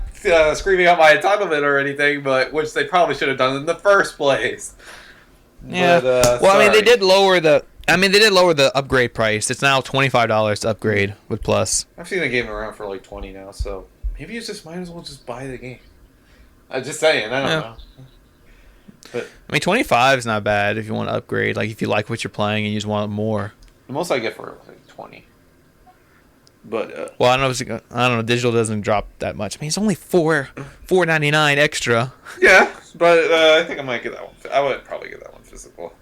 screaming out my entitlement or anything, but which they probably should have done in the first place. Yeah. But, I mean, they did lower the upgrade price. It's now $25 to upgrade with Plus. I've seen the game around for like $20 now, so maybe you just might as well just buy the game. I'm just saying, I don't know. But I mean, $25 is not bad if you want to upgrade. Like if you like what you're playing and you just want more. The most I get for like $20. But well, I don't know. Digital doesn't drop that much. I mean, it's only $4.99 extra. Yeah, but I think I might get that one. I would probably get that one physical.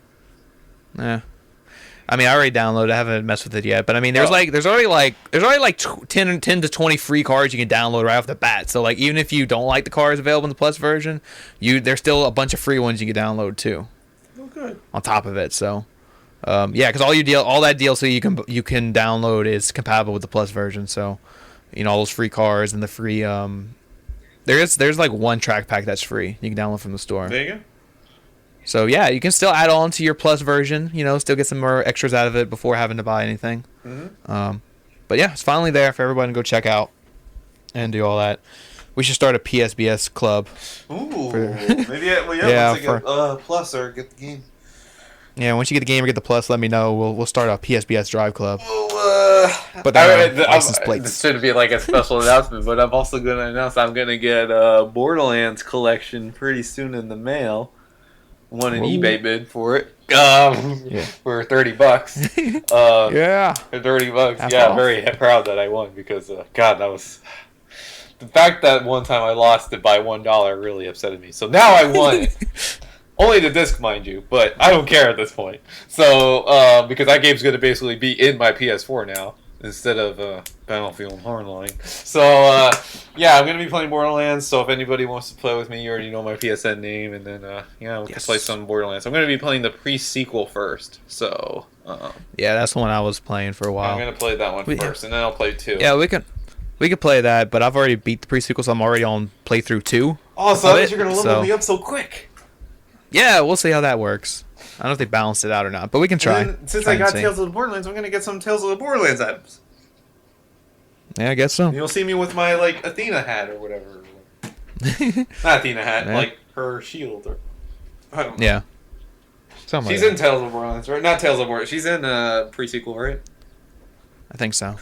Yeah. I mean, I already downloaded it. I haven't messed with it yet, but I mean, there's already 10 to 20 free cards you can download right off the bat. So like, even if you don't like the cards available in the Plus version, there's still a bunch of free ones you can download too. Oh, good. On top of it, so because all that DLC you can download is compatible with the Plus version. So, all those free cards and the free there's like one track pack that's free you can download from the store. There you go. So yeah, you can still add on to your Plus version, still get some more extras out of it before having to buy anything. Mm-hmm. But yeah, it's finally there for everyone to go check out and do all that. We should start a PSBS club. Ooh, maybe once I get Plus or get the game. Yeah, once you get the game or get the plus, let me know. We'll start a PSBS Drive Club. But license plates. This shouldn't be like a special announcement, but I'm also going to announce I'm going to get a Borderlands collection pretty soon in the mail. Won an eBay bid for it. For $30. Yeah. For $30. Half yeah, off. very proud that I won because God, that was the fact that one time I lost it by $1 really upsetted me. So now I won it. Only the disc, mind you, but I don't care at this point. So because that game's going to basically be in my PS4 now instead of Battlefield Hardline. So yeah, I'm going to be playing Borderlands. So if anybody wants to play with me, you already know my PSN name, and then yeah, we can play some Borderlands. I'm going to be playing the pre-sequel first. So yeah, that's the one I was playing for a while. I'm going to play that one first, and then I'll play 2. Yeah, we can play that, but I've already beat the pre-sequel, so I'm already on playthrough 2. Oh, so I thought you're going to level me up so quick. Yeah, we'll see how that works. I don't know if they balanced it out or not, but we can try. And since I got Tales of the Borderlands, I'm going to get some Tales of the Borderlands items. Yeah, I guess so. You'll see me with my, like, Athena hat or whatever. Not Athena hat, like her shield. Or I don't know. Yeah. Something She's like in Tales of Borderlands, right? Not Tales of Borderlands. She's in pre-sequel, right? I think so.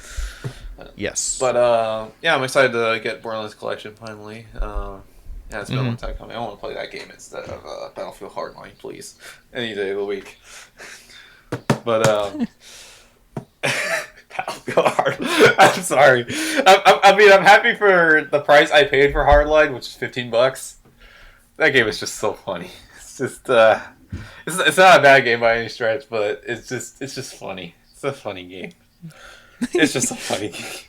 Yes. But, yeah, I'm excited to get Borderlands Collection finally. Yeah, it's been a long time coming. I want to play that game instead of Battlefield Hardline, please. Any day of the week. But, Battlefield Hardline. I'm sorry. I mean, I'm happy for the price I paid for Hardline, which is $15. That game is just so funny. It's just, it's not a bad game by any stretch, but it's just funny. It's a funny game. It's just a funny game.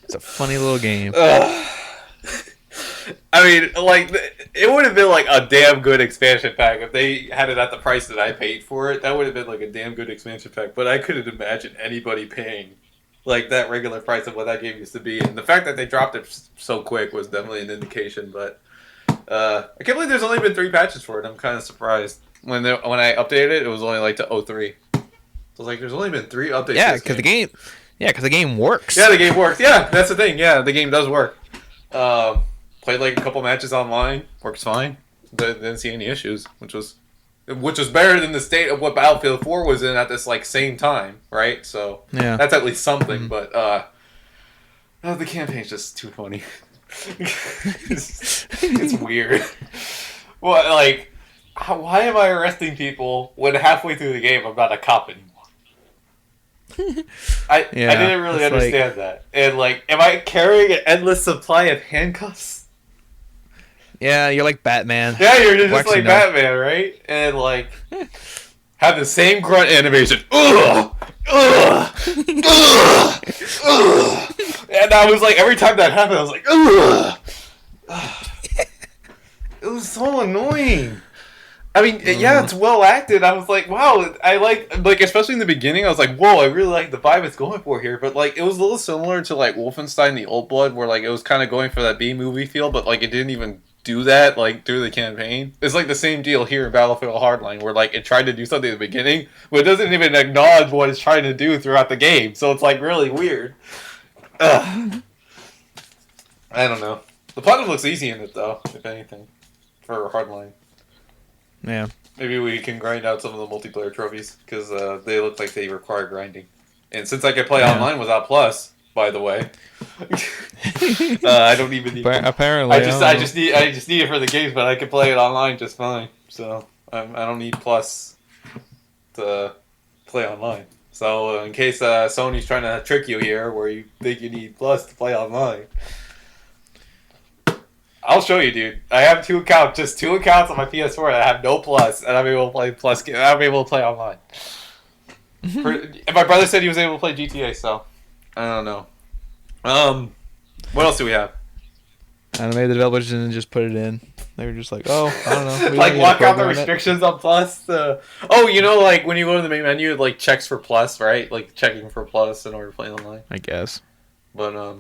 It's a funny little game. I mean, like, it would have been, like, a damn good expansion pack. If they had it at the price that I paid for it, that would have been, like, a damn good expansion pack. But I couldn't imagine anybody paying, like, that regular price of what that game used to be. And the fact that they dropped it so quick was definitely an indication. But I can't believe there's only been 3 patches for it. I'm kind of surprised. When I updated it, it was only, like, to 03. So, like, there's only been 3 updates. Yeah, because the game... Yeah, because the game works. Yeah, the game works. Yeah, that's the thing. Yeah, the game does work. Played like a couple matches online, works fine. Didn't see any issues, which was better than the state of what Battlefield 4 was in at this like same time, right? So yeah, that's at least something. But the campaign's just too funny. it's weird. Well, like, why am I arresting people when halfway through the game I'm not a cop anymore? I didn't really understand that. And like, am I carrying an endless supply of handcuffs? Yeah, you're like Batman. Yeah, you're just like Batman, right? And like, have the same grunt animation. Ugh! Ugh! Ugh! Ugh! And I was like, every time that happened, I was like, ugh! It was so annoying. I mean, yeah, it's well acted. I was like, wow, I like, especially in the beginning, I was like, whoa, I really like the vibe it's going for here. But, like, it was a little similar to, like, Wolfenstein The Old Blood, where, like, it was kind of going for that B-movie feel, but, like, it didn't even do that, like, through the campaign. It's, like, the same deal here in Battlefield Hardline, where, like, it tried to do something at the beginning, but it doesn't even acknowledge what it's trying to do throughout the game. So it's, like, really weird. Ugh. I don't know. The plot looks easy in it, though, if anything, for Hardline. Yeah. Maybe we can grind out some of the multiplayer trophies, because they look like they require grinding. And since I can play online without Plus, by the way, I don't even need. Apparently, I just need it for the games, but I can play it online just fine. So I don't need Plus to play online. So in case Sony's trying to trick you here, where you think you need Plus to play online. I'll show you, dude. I have 2 accounts, just 2 accounts on my PS4 that have no Plus, and I'm able to play Plus. I'm able to play online. And my brother said he was able to play GTA, so I don't know. What else do we have? And maybe the developers didn't just put it in. They were just like, oh, I don't know. Like, lock out the restrictions on Plus. Oh, you know, like, when you go to the main menu, it, like, checks for Plus, right? Like, checking for Plus in order to play online. I guess. But, I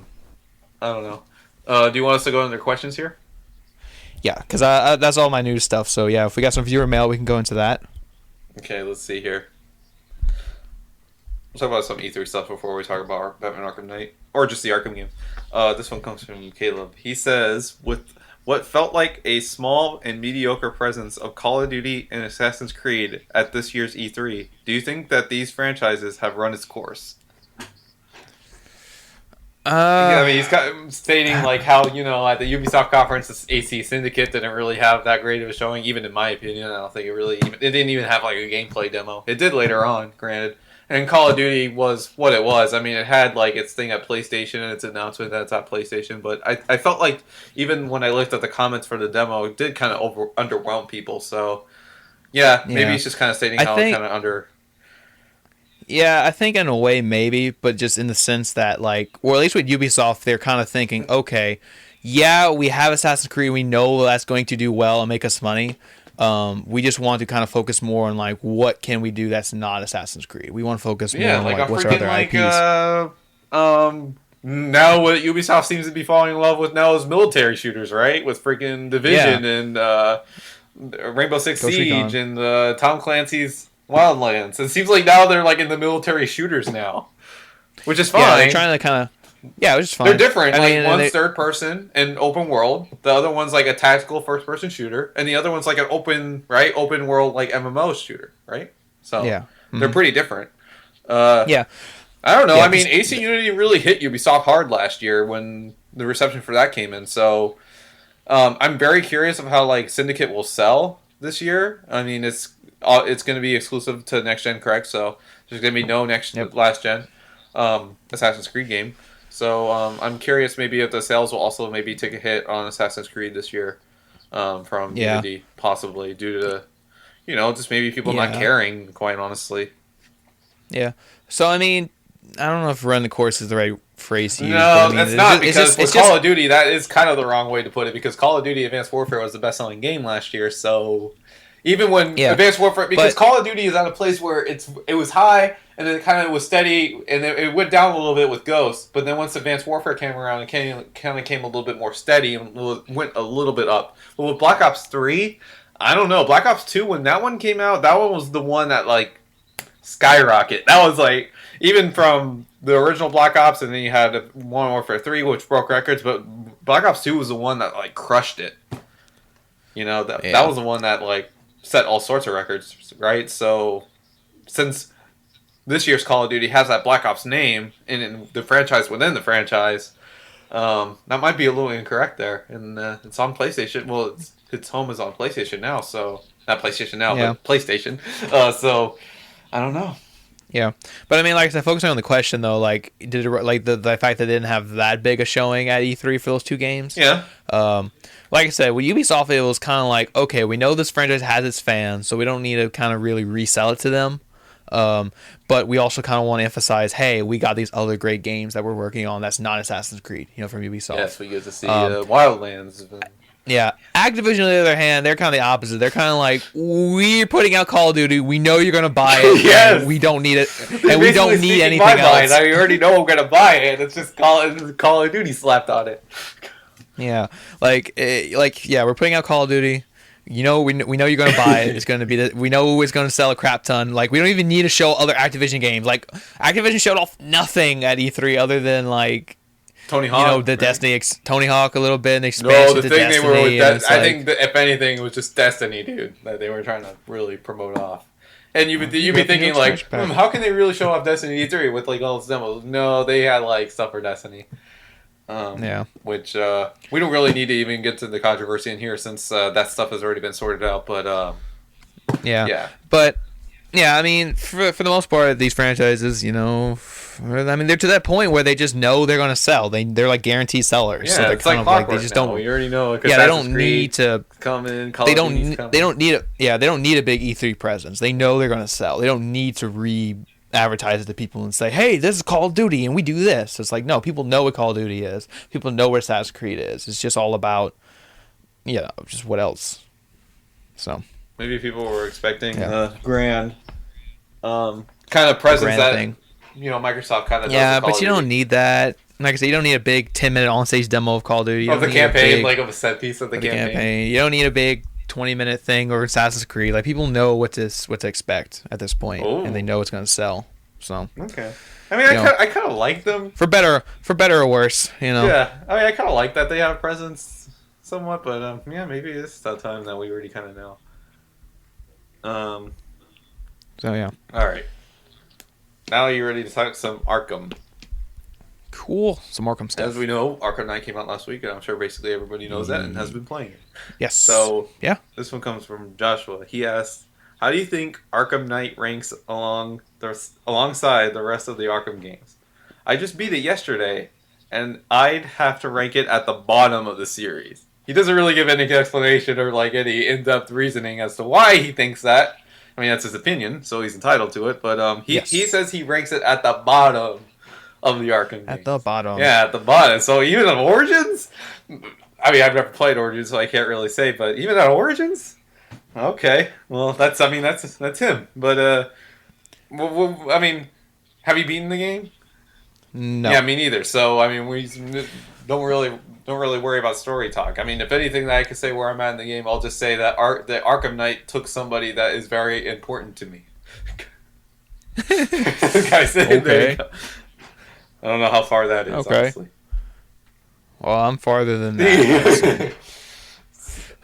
don't know. Do you want us to go into questions here? Yeah, because that's all my news stuff. So, yeah, if we got some viewer mail, we can go into that. Okay, let's see here. We'll talk about some E3 stuff before we talk about Batman Arkham Knight. Or just the Arkham game. This one comes from Caleb. He says, with what felt like a small and mediocre presence of Call of Duty and Assassin's Creed at this year's E3. Do you think that these franchises have run its course? I mean, he's stating like how, you know, at the Ubisoft conference, this AC Syndicate didn't really have that great of a showing, even in my opinion. I don't think it didn't even have like a gameplay demo. It did later on, granted. And Call of Duty was what it was. I mean, it had like its thing at PlayStation and its announcement that it's at PlayStation. But I felt like even when I looked at the comments for the demo, it did kind of underwhelm people. So yeah, maybe he's just kind of stating how it kind of under. Yeah, I think in a way maybe, but just in the sense that like, or at least with Ubisoft, they're kind of thinking, okay, yeah, we have Assassin's Creed, we know that's going to do well and make us money. We just want to kind of focus more on like what can we do that's not Assassin's Creed. We want to focus more on like what's our other IPs. Now what Ubisoft seems to be falling in love with now is military shooters, right? With freaking Division and Rainbow Six Siege and Tom Clancy's Wildlands. It seems like now they're like in the military shooters now, which is fine. Yeah, they're trying to kind of. Yeah, which is fine. They're different. One's third person and open world. The other one's like a tactical first person shooter, and the other one's like an open world like MMO shooter, right? So yeah, they're pretty different. Yeah, I don't know. I mean, AC Unity really hit Ubisoft hard last year when the reception for that came in. So I'm very curious of how like Syndicate will sell this year. I mean, it's going to be exclusive to next gen, correct? So there's going to be no last gen Assassin's Creed game. So I'm curious maybe if the sales will also maybe take a hit on Assassin's Creed this year from Unity, possibly due to, you know, just maybe people not caring, quite honestly. Yeah. So, I mean, I don't know if run the course is the right phrase to use. No, I mean, that's not, because with Call of Duty, that is kind of the wrong way to put it, because Call of Duty Advanced Warfare was the best-selling game last year, so even when Advanced Warfare, because Call of Duty is at a place where it was high, and then it kind of was steady, and then it went down a little bit with Ghost, but then once Advanced Warfare came around, it kind of came a little bit more steady and went a little bit up. But with Black Ops 3, I don't know. Black Ops 2, when that one came out, that one was the one that, like, skyrocketed. That was, like, even from the original Black Ops, and then you had Modern Warfare 3, which broke records, but Black Ops 2 was the one that, like, crushed it. You know, that was the one that, like, set all sorts of records, right? So, since this year's Call of Duty has that Black Ops name and the franchise within the franchise, that might be a little incorrect there. And it's on PlayStation. Well, its home is on PlayStation now, so not PlayStation now, but PlayStation. So I don't know. Yeah, but I mean, like I said, focusing on the question though, like did it, like the fact that they didn't have that big a showing at E3 for those two games? Yeah. Like I said, with Ubisoft, it was kind of like, okay, we know this franchise has its fans, so we don't need to kind of really resell it to them. But we also kind of want to emphasize, hey, we got these other great games that we're working on that's not Assassin's Creed, you know, from Ubisoft. Yes, we get to see Wildlands. Yeah, Activision, on the other hand, they're kind of the opposite. They're kind of like, we're putting out Call of Duty. We know you're going to buy it. Yes. We don't need it. And we don't need anything else. I already know I'm going to buy it. It's just Call of Duty slapped on it. Yeah, we're putting out Call of Duty. You know, we know you're going to buy it. It's going to be we know it's going to sell a crap ton. Like, we don't even need to show other Activision games. Like, Activision showed off nothing at E3 other than like Tony Hawk, you know, the Destiny Tony Hawk a little bit, and expansion to Destiny. They were with I think that if anything, it was just Destiny, dude, that they were trying to really promote off. And you'd be thinking like, how can they really show off Destiny E3 with like all its demos? No, they had like stuff for Destiny. Which we don't really need to even get to the controversy in here since that stuff has already been sorted out. But but yeah, I mean, for the most part, these franchises, you know, I mean, they're to that point where they just know they're going to sell. They're like guaranteed sellers. Yeah, so they're it's kind of like they just don't. We already know. Yeah, they don't need to come in. They don't need they don't need a big E3 presence. They know they're going to sell. They don't need to advertise it to people and say, hey, this is Call of Duty and we do this. It's like, no, people know what Call of Duty is. People know what Assassin's Creed is. It's just all about, you know, just what else. So maybe people were expecting a grand kind of presence that thing. You know, Microsoft kind of does. Yeah, but you don't need that. Like I said, you don't need a big 10-minute on-stage demo of Call of Duty. Of the campaign, like of a set piece of the campaign. You don't need a big 20-minute thing or Assassin's Creed. Like, people know what to expect at this point, and they know it's going to sell. So okay, I mean, I kind of like them for better or worse. You know. Yeah, I mean, I kind of like that they have a presence. somewhat, but yeah, maybe it's that time that we already kind of know. So yeah. All right. Now you're ready to talk some Arkham. Cool. Some Arkham stuff. As we know, Arkham Knight came out last week, and I'm sure basically everybody knows that and has been playing it. Yes. So yeah, this one comes from Joshua. He asked, "How do you think Arkham Knight ranks alongside the rest of the Arkham games? I just beat it yesterday, and I'd have to rank it at the bottom of the series." He doesn't really give any explanation or like any in-depth reasoning as to why he thinks that. I mean, that's his opinion, so he's entitled to it. But he says he ranks it at the bottom of the Arkham games. At the bottom. Yeah, at the bottom. So even on Origins? I mean, I've never played Origins, so I can't really say, but even on Origins? Okay. Well, that's him. But, I mean, have you beaten the game? No. Yeah, me neither. So, I mean, we don't really worry about story talk. I mean, if anything that I can say where I'm at in the game, I'll just say that the Arkham Knight took somebody that is very important to me. Okay. I don't know how far that is, honestly. Well, I'm farther than that.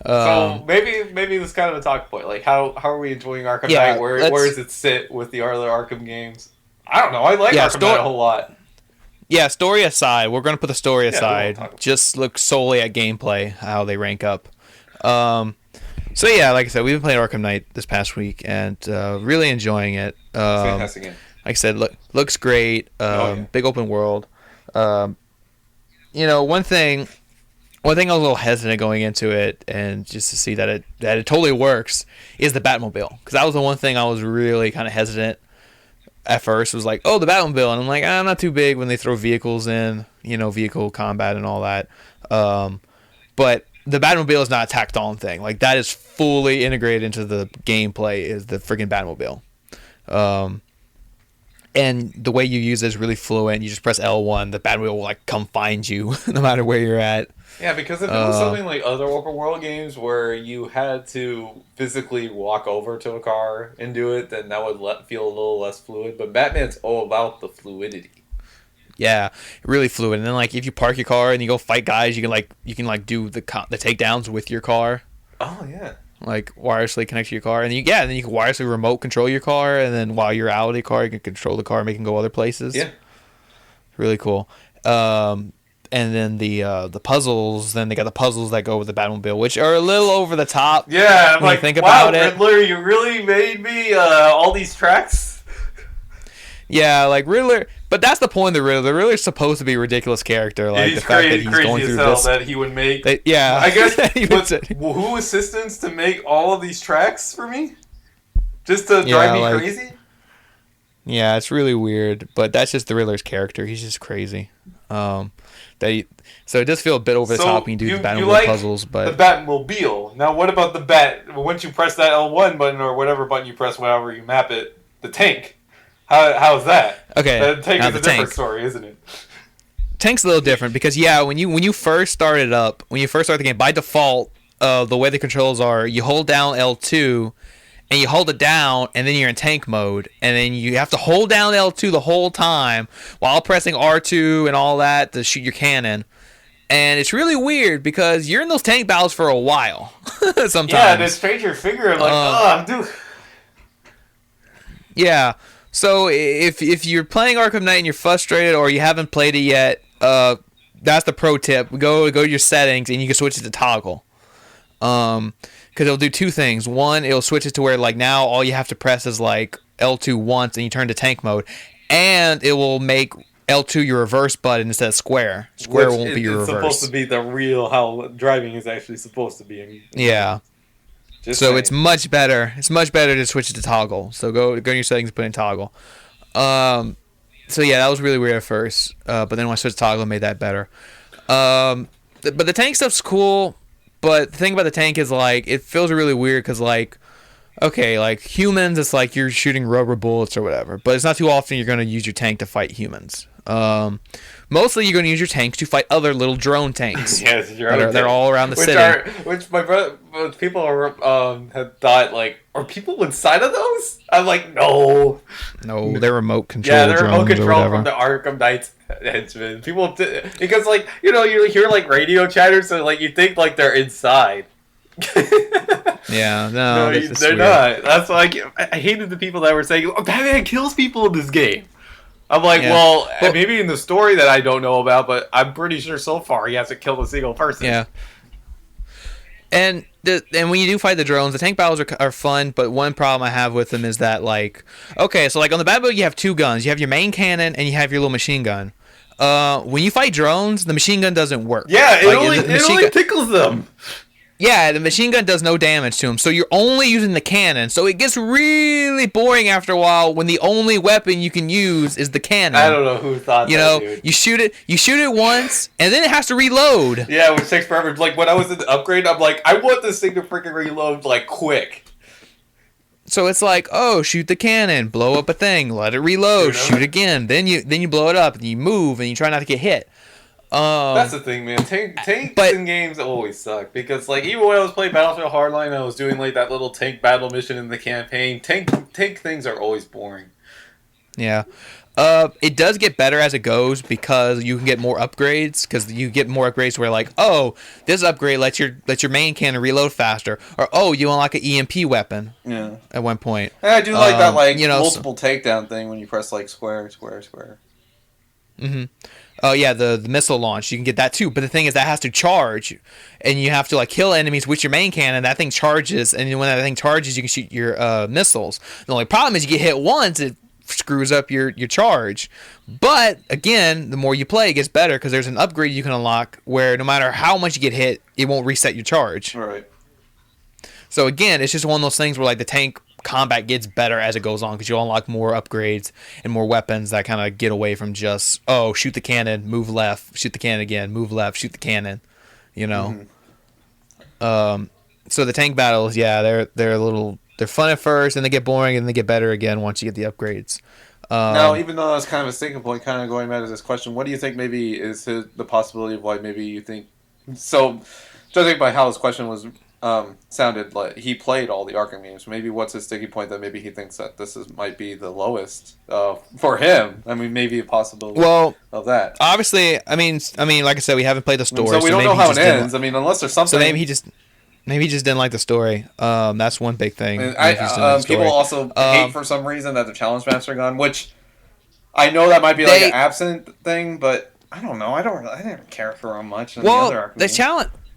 So maybe this is kind of a talk point. Like, how are we enjoying Arkham Knight? Where does it sit with the other Arkham games? I don't know. I like Arkham Knight a whole lot. Yeah, story aside, we're going to put the story aside. Just look solely at gameplay, how they rank up. So yeah, like I said, we've been playing Arkham Knight this past week and really enjoying it. Fantastic game. Like I said, looks great. Big open world. One thing I was a little hesitant going into it, and just to see that it totally works, is the Batmobile. Because that was the one thing I was really kind of hesitant at first. It was like, oh, the Batmobile, and I'm like, I'm not too big when they throw vehicles in, vehicle combat and all that. But the Batmobile is not a tacked on thing. Like, that is fully integrated into the gameplay. Is the friggin' Batmobile. And the way you use it is really fluent. You just press L1, the Batmobile will come find you no matter where you're at. Yeah, because if it was something like other open world games where you had to physically walk over to a car and do it, then that would feel a little less fluid. But Batman's all about the fluidity. Yeah, really fluid. And then if you park your car and you go fight guys, you can do the takedowns with your car. Oh yeah. Wirelessly connect to your car, and then you can wirelessly remote control your car, and then while you're out of the car, you can control the car, make it go other places. Yeah, really cool. And then the puzzles. Then they got the puzzles that go with the Batmobile, which are a little over the top. Yeah, I'm like, think wow, about it. Riddler, you really made me all these tracks. Yeah, Riddler, but that's the point of the Riddler. The Riddler's supposed to be a ridiculous character, he's the fact that he's going through this. That he would make. I guess. Who assistants to make all of these tracks for me, just to drive me crazy? Yeah, it's really weird, but that's just the Riddler's character. He's just crazy. So it does feel a bit over the top when you do the Batmobile puzzles, but the Batmobile. Now, what about the Bat? Once you press that L1 button or whatever button you press, whenever you map it, the tank. How's that? Okay, the tank is a different story, isn't it? Tank's a little different because when you first start it up, when you first start the game, by default, the way the controls are, you hold down L2, and you hold it down, and then you're in tank mode, and then you have to hold down L2 the whole time while pressing R2 and all that to shoot your cannon. And it's really weird because you're in those tank battles for a while. Sometimes. Yeah, and it's straight your finger. I'm doing. Yeah. So if you're playing Arkham Knight and you're frustrated or you haven't played it yet, that's the pro tip. Go to your settings and you can switch it to toggle. Because it'll do two things. One, it'll switch it to where now all you have to press is L2 once and you turn to tank mode, and it will make L2 your reverse button instead of square. Square won't be your reverse. It's supposed to be the real how driving is actually supposed to be. Yeah. It's much better. It's much better to switch it to toggle. So go to your settings and put in toggle. So yeah, that was really weird at first. But then when I switched to toggle, it made that better. But the tank stuff's cool. But the thing about the tank is it feels really weird because humans, it's you're shooting rubber bullets or whatever. But it's not too often you're going to use your tank to fight humans. Mostly, you're going to use your tanks to fight other little drone tanks. Yes, drone they're all around the city. Which my brother, people had thought like, are people inside of those? I'm like, no, they're remote control. Yeah, they're remote control from the Arkham Knight henchmen. People, because like you hear like radio chatter, so like you think like they're inside. Yeah, no, they're not. That's why I hated the people that were saying, oh, Batman kills people in this game. I'm like, well, maybe in the story that I don't know about, but I'm pretty sure so far he hasn't killed a single person. Yeah. And when you do fight the drones, the tank battles are fun, but one problem I have with them is that, like, okay, so like on the Batmobile you have two guns. You have your main cannon and you have your little machine gun. When you fight drones, the machine gun doesn't work. Yeah, it only tickles them. Yeah, the machine gun does no damage to them, so you're only using the cannon. So it gets really boring after a while when the only weapon you can use is the cannon. I don't know who thought that, dude. You shoot it once, and then it has to reload. Yeah, which takes forever. Like, when I was in the upgrade, I'm like, I want this thing to freaking reload, like, quick. So it's like, oh, shoot the cannon, blow up a thing, let it reload, shoot again, then you blow it up, and you move, and you try not to get hit. That's the thing, man. Tanks in games always suck because, like, even when I was playing Battlefield Hardline, I was doing like that little tank battle mission in the campaign. Tank things are always boring. Yeah, it does get better as it goes because you can get more upgrades. Because you get more upgrades where, like, oh, this upgrade lets your main cannon reload faster, or oh, you unlock an EMP weapon. Yeah. At one point, and I do like that, like, multiple takedown thing when you press like square. Mm-hmm. Oh yeah, the missile launch, you can get that too. But the thing is, that has to charge, and you have to like kill enemies with your main cannon. That thing charges, and when that thing charges, you can shoot your missiles. The only problem is you get hit once, it screws up your charge. But again, the more you play, it gets better because there's an upgrade you can unlock where no matter how much you get hit, it won't reset your charge. All right. So again, it's just one of those things where like the tank combat gets better as it goes on because you unlock more upgrades and more weapons that kind of get away from just, oh, shoot the cannon, move left, shoot the cannon again, move left, shoot the cannon, so the tank battles, yeah, they're fun at first and they get boring and they get better again once you get the upgrades. Now, even though that's kind of a sticking point, kind of going back to this question, what do you think maybe is the possibility of why maybe you think so, judging by how his question was sounded, like he played all the Arkham games. Maybe what's his sticking point that maybe he thinks that this might be the lowest for him? I mean, maybe a possibility of that. Obviously, I mean, like I said, we haven't played the story, so we don't know how it ends. I mean, unless there's something. So maybe he just didn't like the story. That's one big thing. And people also hate for some reason that the challenge maps are gone, which I know that might be like an absent thing, but I don't know. I didn't care for them much in the other Arkham games.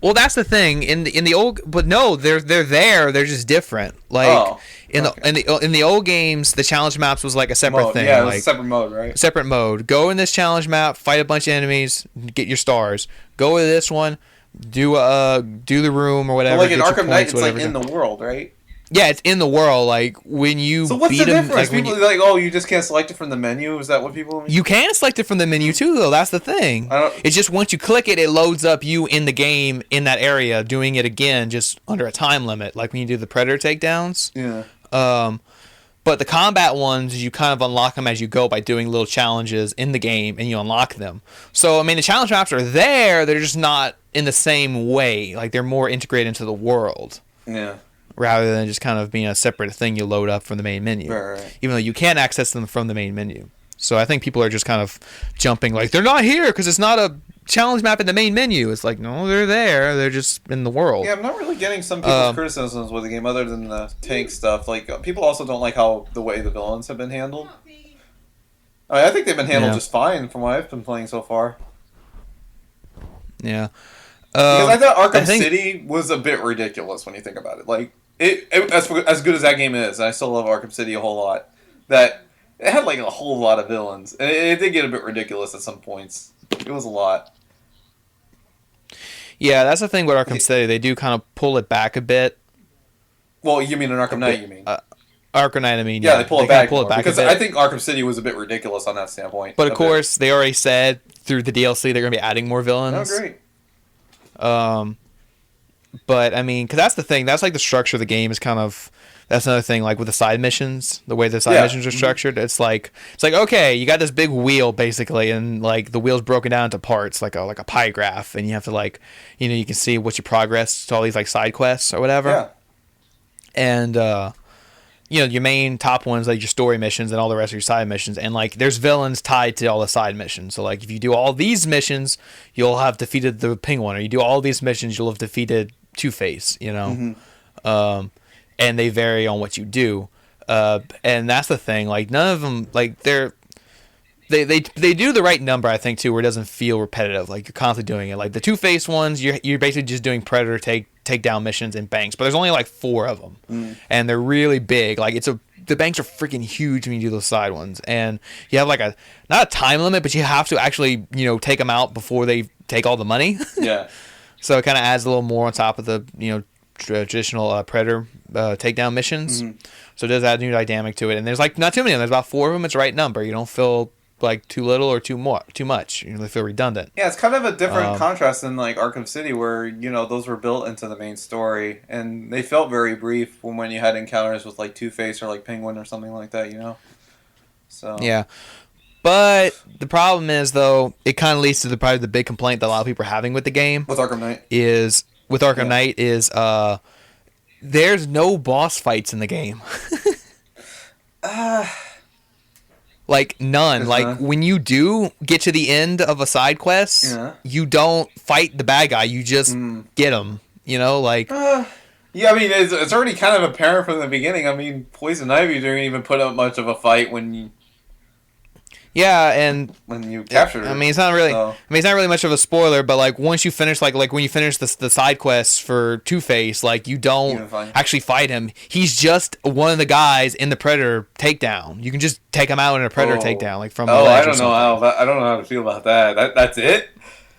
Well, that's the thing in the old, but no, they're there. They're just different. Like in the old games, the challenge maps was like a separate thing. Yeah, like, a separate mode, right? Separate mode. Go in this challenge map, fight a bunch of enemies, get your stars. Go to this one, do the room or whatever. Well, like in Arkham Knight, it's like in the world, right? Yeah, it's in the world. Like when you so what's beat the them, difference? like, People are like, oh, you just can't select it from the menu. Is that what people mean? You can select it from the menu too, though. That's the thing. It's just once you click it, it loads up you in the game in that area, doing it again, just under a time limit, like when you do the Predator takedowns. Yeah. But the combat ones, you kind of unlock them as you go by doing little challenges in the game, and you unlock them. So I mean, the challenge maps are there; they're just not in the same way. Like they're more integrated into the world. Yeah. Rather than just kind of being a separate thing you load up from the main menu. Right. Even though you can access them from the main menu. So I think people are just kind of jumping like, they're not here because it's not a challenge map in the main menu. It's like, no, they're there. They're just in the world. Yeah, I'm not really getting some people's criticisms with the game other than the tank stuff. Like, people also don't like how the way the villains have been handled. I think they've been handled just fine from what I've been playing so far. Yeah. Because I thought Arkham City was a bit ridiculous when you think about it. Like, as good as that game is, and I still love Arkham City a whole lot, that it had like a whole lot of villains, and it did get a bit ridiculous at some points. It was a lot. Yeah, that's the thing with Arkham City. They do kind of pull it back a bit. Well, you mean in Arkham Knight, you mean? Arkham Knight, I mean, yeah, they pull it back because a bit. I think Arkham City was a bit ridiculous on that standpoint. But of course, they already said through the DLC they're going to be adding more villains. Oh, great. But I mean, because that's the thing. That's like the structure of the game is kind of. That's another thing. Like with the side missions, the way the side missions are structured, it's like okay, you got this big wheel basically, and like the wheel's broken down into parts, like a pie graph, and you have to like, you can see what's your progress to all these like side quests or whatever. Yeah. And your main top ones, like your story missions and all the rest of your side missions, and like there's villains tied to all the side missions. So like if you do all these missions, you'll have defeated the Penguin, or you do all these missions, you'll have defeated Two-Face, and they vary on what you do, and that's the thing. Like none of them, like they do the right number, I think, too, where it doesn't feel repetitive. Like you're constantly doing it. Like the Two-Face ones, you're basically just doing Predator takedown missions and banks, but there's only like 4 of them, and they're really big. Like the banks are freaking huge when you do those side ones, and you have like not a time limit, but you have to actually take them out before they take all the money. Yeah. So it kind of adds a little more on top of the traditional Predator takedown missions. So it does add a new dynamic to it, and there's like not too many of them. There's about 4 of them. It's the right number. You don't feel like too little or too much. You really feel redundant. Yeah, it's kind of a different contrast than like Arkham City, where those were built into the main story, and they felt very brief when you had encounters with like Two-Face or like Penguin or something like that. So yeah. But the problem is, though, it kind of leads to probably the big complaint that a lot of people are having with the game. With Arkham Knight is there's no boss fights in the game. Like none. Like when you do get to the end of a side quest, you don't fight the bad guy. You just get him. Like. Yeah, I mean, it's already kind of apparent from the beginning. I mean, Poison Ivy didn't even put up much of a fight when you. Yeah, and when you captured her. I mean, it's not really. So. I mean, it's not really much of a spoiler, but like once you finish, like when you finish the side quests for Two-Face, like you don't actually fight him. He's just one of the guys in the Predator takedown. You can just take him out in a Predator takedown, like from. I don't know how to feel about that. That's it.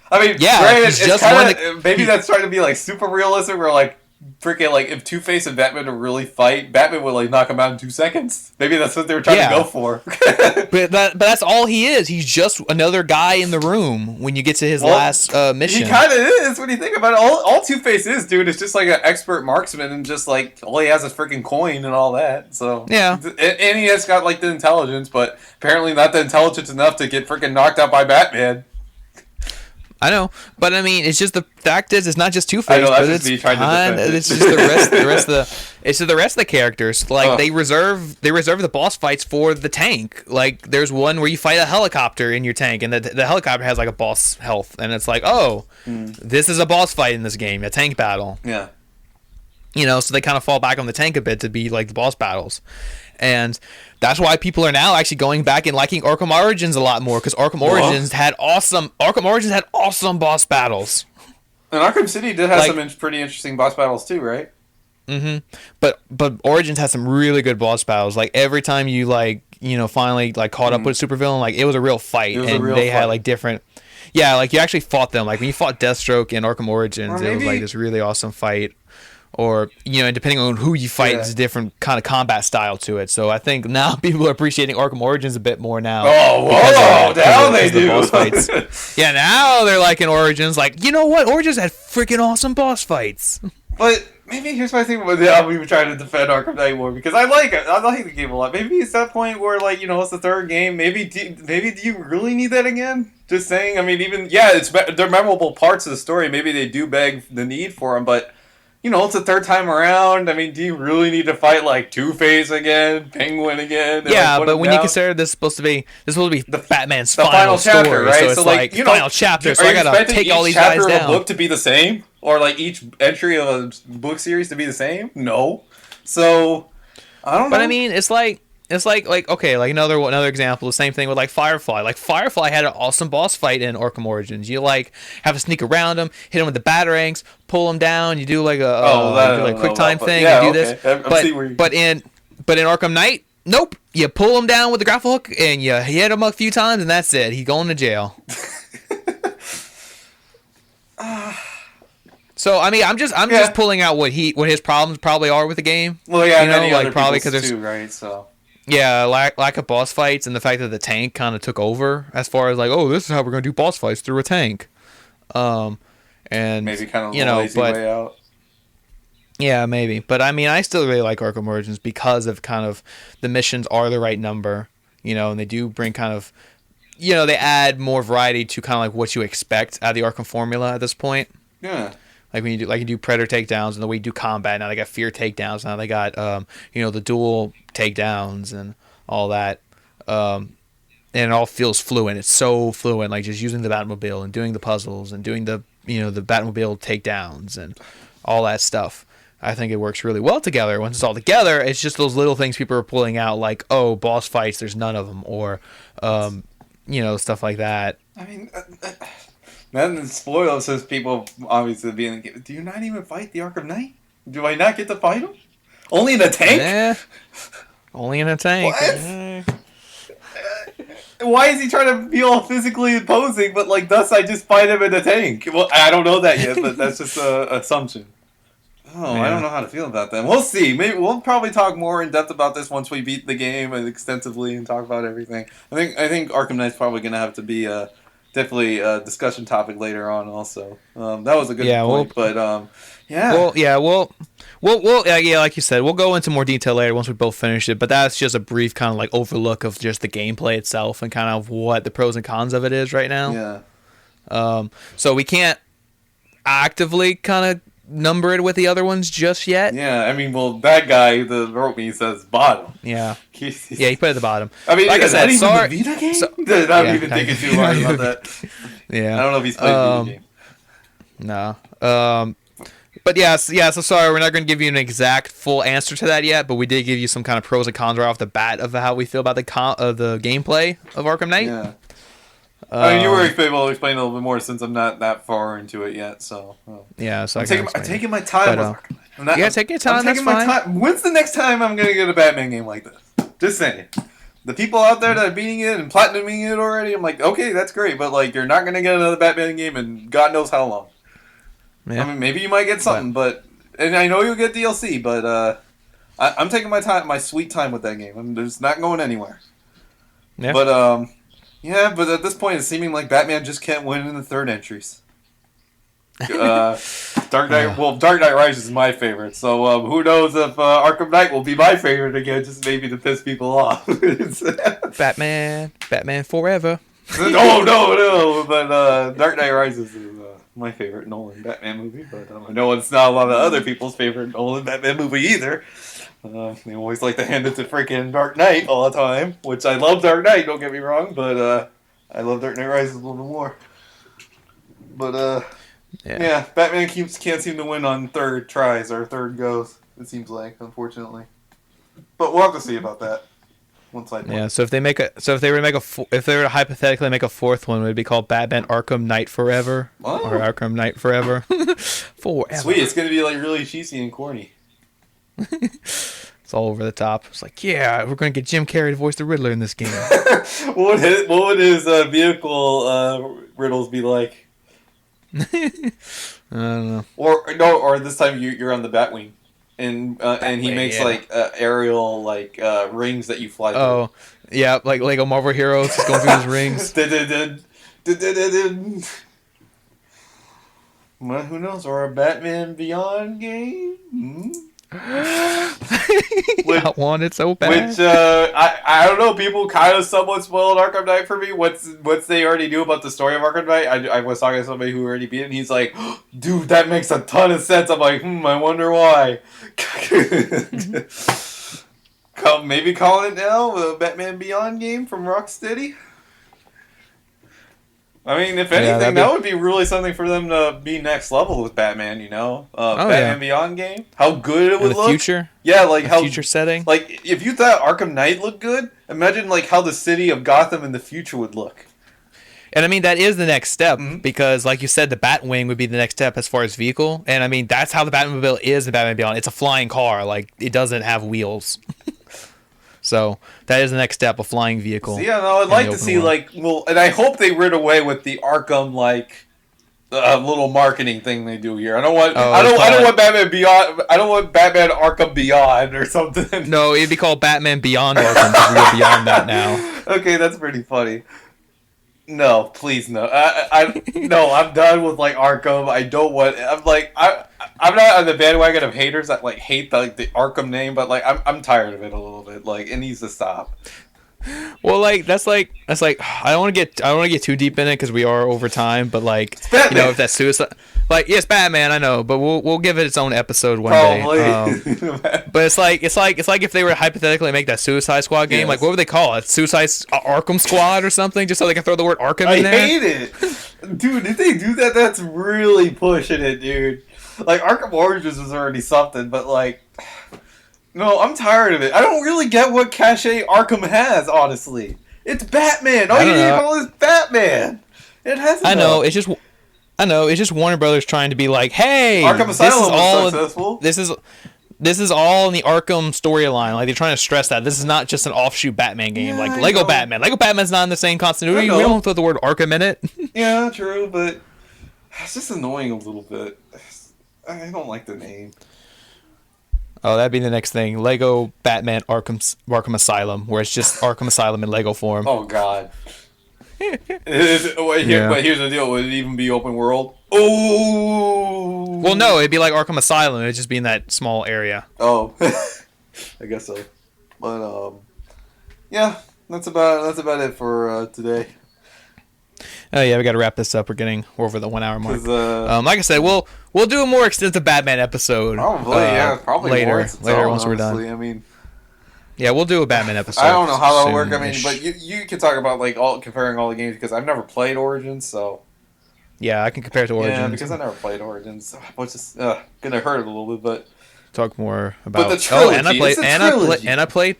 I mean, yeah, granted, he's just maybe that's trying to be like super realistic, where like. Freaking, like, if Two-Face and Batman would really fight, Batman would, like, knock him out in 2 seconds. Maybe that's what they were trying to go for. but that's all he is. He's just another guy in the room when you get to his last mission. He kind of is, when you think about it. All Two-Face is, dude, is just, like, an expert marksman, and just, like, all he has is freaking coin and all that. So yeah. And he has got, like, the intelligence, but apparently not the intelligence enough to get freaking knocked out by Batman. I know, but I mean, it's just the fact is, it's not just Two-Face, but it's just the rest of the characters. Like they reserve the boss fights for the tank. Like there's one where you fight a helicopter in your tank, and the helicopter has like a boss health, and it's like, this is a boss fight in this game, a tank battle. Yeah. So they kind of fall back on the tank a bit to be like the boss battles. And that's why people are now actually going back and liking Arkham Origins a lot more, because Arkham Origins had awesome boss battles. And Arkham City did have some pretty interesting boss battles too, right? Mm-hmm. But Origins had some really good boss battles. Like every time you finally like caught up with a supervillain, like it was a real fight, had like different. Yeah, like you actually fought them. Like when you fought Deathstroke in Arkham Origins, it was like this really awesome fight. Or, and depending on who you fight, it's a different kind of combat style to it. So I think now people are appreciating Arkham Origins a bit more now. Oh, whoa! Now they do. Boss fights. Yeah, now they're liking Origins. Like, you know what? Origins had freaking awesome boss fights. But maybe here's my thing with it. We were trying to defend Arkham Knight more because I like it. I like the game a lot. Maybe it's that point where, like, it's the third game. Maybe do you really need that again? Just saying. I mean, they're memorable parts of the story. Maybe they do beg the need for them, but. It's the third time around. I mean, do you really need to fight like Two-Face again, Penguin again? Yeah, but when you consider this is supposed to be the Batman's final chapter, story, right? So it's like final chapter. So I gotta take all these guys down. Chapter of a book to be the same, or like each entry of a book series to be the same? No. So I don't know. But I mean, it's like okay, like another example, the same thing with like Firefly. Like Firefly had an awesome boss fight in Arkham Origins. You like have to sneak around him, hit him with the batarangs, pull him down. You do like a quick time thing. Yeah, you do this. But in Arkham Knight, nope. You pull him down with the grapple hook and you hit him a few times and that's it. He's going to jail. So I mean, I'm just pulling out what his problems probably are with the game. Well, yeah, probably because there's right. So. Yeah, lack of boss fights and the fact that the tank kind of took over as far as like, this is how we're going to do boss fights through a tank. And maybe kind of a lazy way out. Yeah, maybe. But I mean, I still really like Arkham Origins because of kind of the missions are the right number, and they do bring kind of, they add more variety to kind of like what you expect out of the Arkham formula at this point. Yeah. Like when you do Predator takedowns and the way you do combat, now they got Fear takedowns, now they got the dual takedowns and all that. And it all feels fluent. It's so fluent, like just using the Batmobile and doing the puzzles and doing the the Batmobile takedowns and all that stuff. I think it works really well together. Once it's all together, it's just those little things people are pulling out, like, oh, boss fights, there's none of them, or stuff like that. I mean, then spoilers says people obviously being. Do you not even fight the Arkham Knight? Do I not get to fight him? Only in a tank? Only in a tank. What? Why is he trying to be all physically imposing, but thus I just fight him in a tank? Well, I don't know that yet, but that's just an assumption. Oh, yeah. I don't know how to feel about that. We'll see. Maybe we'll probably talk more in depth about this once we beat the game and extensively and talk about everything. I think Arkham Knight's probably going to have to be definitely a discussion topic later on. Also, that was a good point. We'll like you said, we'll go into more detail later once we both finish it. But that's just a brief kind of like overlook of just the gameplay itself and kind of what the pros and cons of it is right now. Yeah. So we can't actively kind of number it with the other ones just yet. Yeah, I mean, that guy that wrote me says bottom. Yeah. He put it at the bottom. I mean, like I said, the Vita game? I'm even thinking too hard about that. Yeah. I don't know if he's played the Vita game. No. But so sorry, we're not going to give you an exact full answer to that yet, but we did give you some kind of pros and cons right off the bat of how we feel about the gameplay of Arkham Knight. Yeah. I mean, you were able to explain a little bit more since I'm not that far into it yet, so... Yeah, so I'm taking my time with Arkham Knight. Yeah, take your time, that's fine. Time. When's the next time I'm going to get a Batman game like this? Just saying. The people out there that are beating it and platinuming it already, I'm like, okay, that's great, but you're not going to get another Batman game in God knows how long. Yeah. I mean, maybe you might get something, and I know you'll get DLC, but I'm taking my sweet time with that game. I'm just not going anywhere. Yeah. But but at this point, it's seeming like Batman just can't win in the third entries. Dark Knight Rises is my favorite, so who knows if Arkham Knight will be my favorite again, just maybe to piss people off. Batman forever. No, but Dark Knight Rises is my favorite Nolan Batman movie, but I know it's not a lot of other people's favorite Nolan Batman movie either. They always like to hand it to freaking Dark Knight all the time, which I love Dark Knight, don't get me wrong, but I love Dark Knight Rises a little bit more. But Batman can't seem to win on third tries or third goes, it seems like, unfortunately. But we'll have to see about that once I play. Yeah, so if they were to hypothetically make a fourth one, would it be called Batman Arkham Knight Forever? Oh. Or Arkham Knight Forever? Forever. Sweet, it's going to be really cheesy and corny. It's all over the top. It's like, yeah, we're going to get Jim Carrey to voice the Riddler in this game. What would his vehicle riddles be like? I don't know. Or this time you're on the Batwing, and he makes aerial rings that you fly through. Oh, yeah, like Lego Marvel Heroes, just going through his rings. Well, who knows? Or a Batman Beyond game? I want it so bad. Which I don't know. People kind of somewhat spoiled Arkham Knight for me. What's they already knew about the story of Arkham Knight? I was talking to somebody who already beat it, and he's like, "Dude, that makes a ton of sense." I'm like, I wonder why. Maybe calling it now a Batman Beyond game from Rocksteady. I mean, if anything, that would be really something for them to be next level with Batman, Batman Beyond game. How good it would look. Future? Yeah, how future setting. If you thought Arkham Knight looked good, imagine how the city of Gotham in the future would look. And I mean, that is the next step, because like you said, the Batwing would be the next step as far as vehicle. And I mean, that's how the Batmobile is in Batman Beyond. It's a flying car. It doesn't have wheels. So that is the next step, a flying vehicle. So, I'd like to see and I hope they rid away with the Arkham little marketing thing they do here. I don't want Batman Beyond. I don't want Batman Arkham Beyond or something. No, it'd be called Batman Beyond Arkham because we're beyond that now. Okay, that's pretty funny. No, please no. No, I'm done with Arkham. I don't want. I'm not on the bandwagon of haters that like hate the Arkham name, but like I'm tired of it a little bit. Like it needs to stop. Well, like that's like I don't want to get too deep in it because we are over time. But like if that's suicide, like yes, Batman, I know, but we'll give it its own episode one day. But it's like if they were to hypothetically make that Suicide Squad game, like what would they call it? Suicide Arkham Squad or something, just so they can throw the word Arkham in there. I hate it, dude. If they do that, that's really pushing it, dude. Like Arkham Origins was already something, but like. No, I'm tired of it. I don't really get what cachet Arkham has, honestly. It's Batman. All you need to call is Batman. It has. I know. It's just Warner Brothers trying to be like, hey, Arkham Asylum was successful. This is all in the Arkham storyline. Like they're trying to stress that this is not just an offshoot Batman game, like Lego Batman. Lego Batman's not in the same continuity. We don't throw the word Arkham in it. Yeah, true, but it's just annoying a little bit. I don't like the name. Oh, that'd be the next thing. Lego Batman Arkham Asylum, where it's just Arkham Asylum in Lego form. Oh, God. But here's the deal. Would it even be open world? Oh! Well, no, it'd be like Arkham Asylum. It'd just be in that small area. Oh. I guess so. But, yeah, that's about it for today. Oh yeah, we got to wrap this up. We're over the 1 hour mark. Like I said, we'll do a more extensive Batman episode. Probably later once we're done. I mean, yeah, we'll do a Batman episode. I don't know how that'll work. I mean, but you can talk about like comparing all the games because I've never played Origins, so yeah, I can compare it to Origins. Yeah, because I never played Origins, which is gonna hurt it a little bit, but. Talk more about. But the trilogy, and I played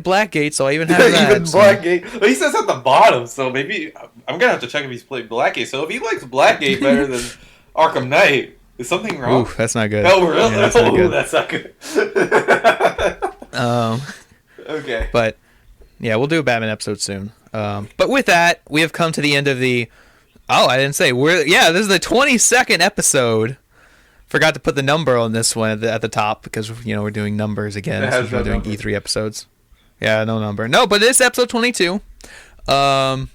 Blackgate, so I even have that. Even Blackgate. Well, he says at the bottom, so maybe I'm gonna have to check if he's played Blackgate. So if he likes Blackgate better than Arkham Knight, is something wrong? Ooh, that's not good. Oh, really? Yeah, that's not good. Okay. But yeah, we'll do a Batman episode soon. But with that, we have come to the end of the. Oh, I didn't say this is the 22nd episode. Forgot to put the number on this one at the top because we're doing numbers again since we're doing E3 episodes. Yeah, no number. No, but it's episode 22. So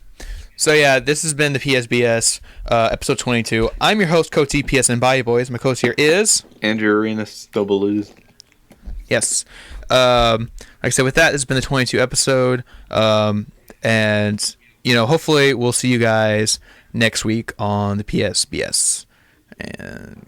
yeah, this has been the PSBS episode 22. I'm your host, Coach PSN Bayou Boys. My coach here is Andrew Arenas, double lose. Yes. Like I said, with that, this has been the 22 episode. And hopefully we'll see you guys next week on the PSBS. And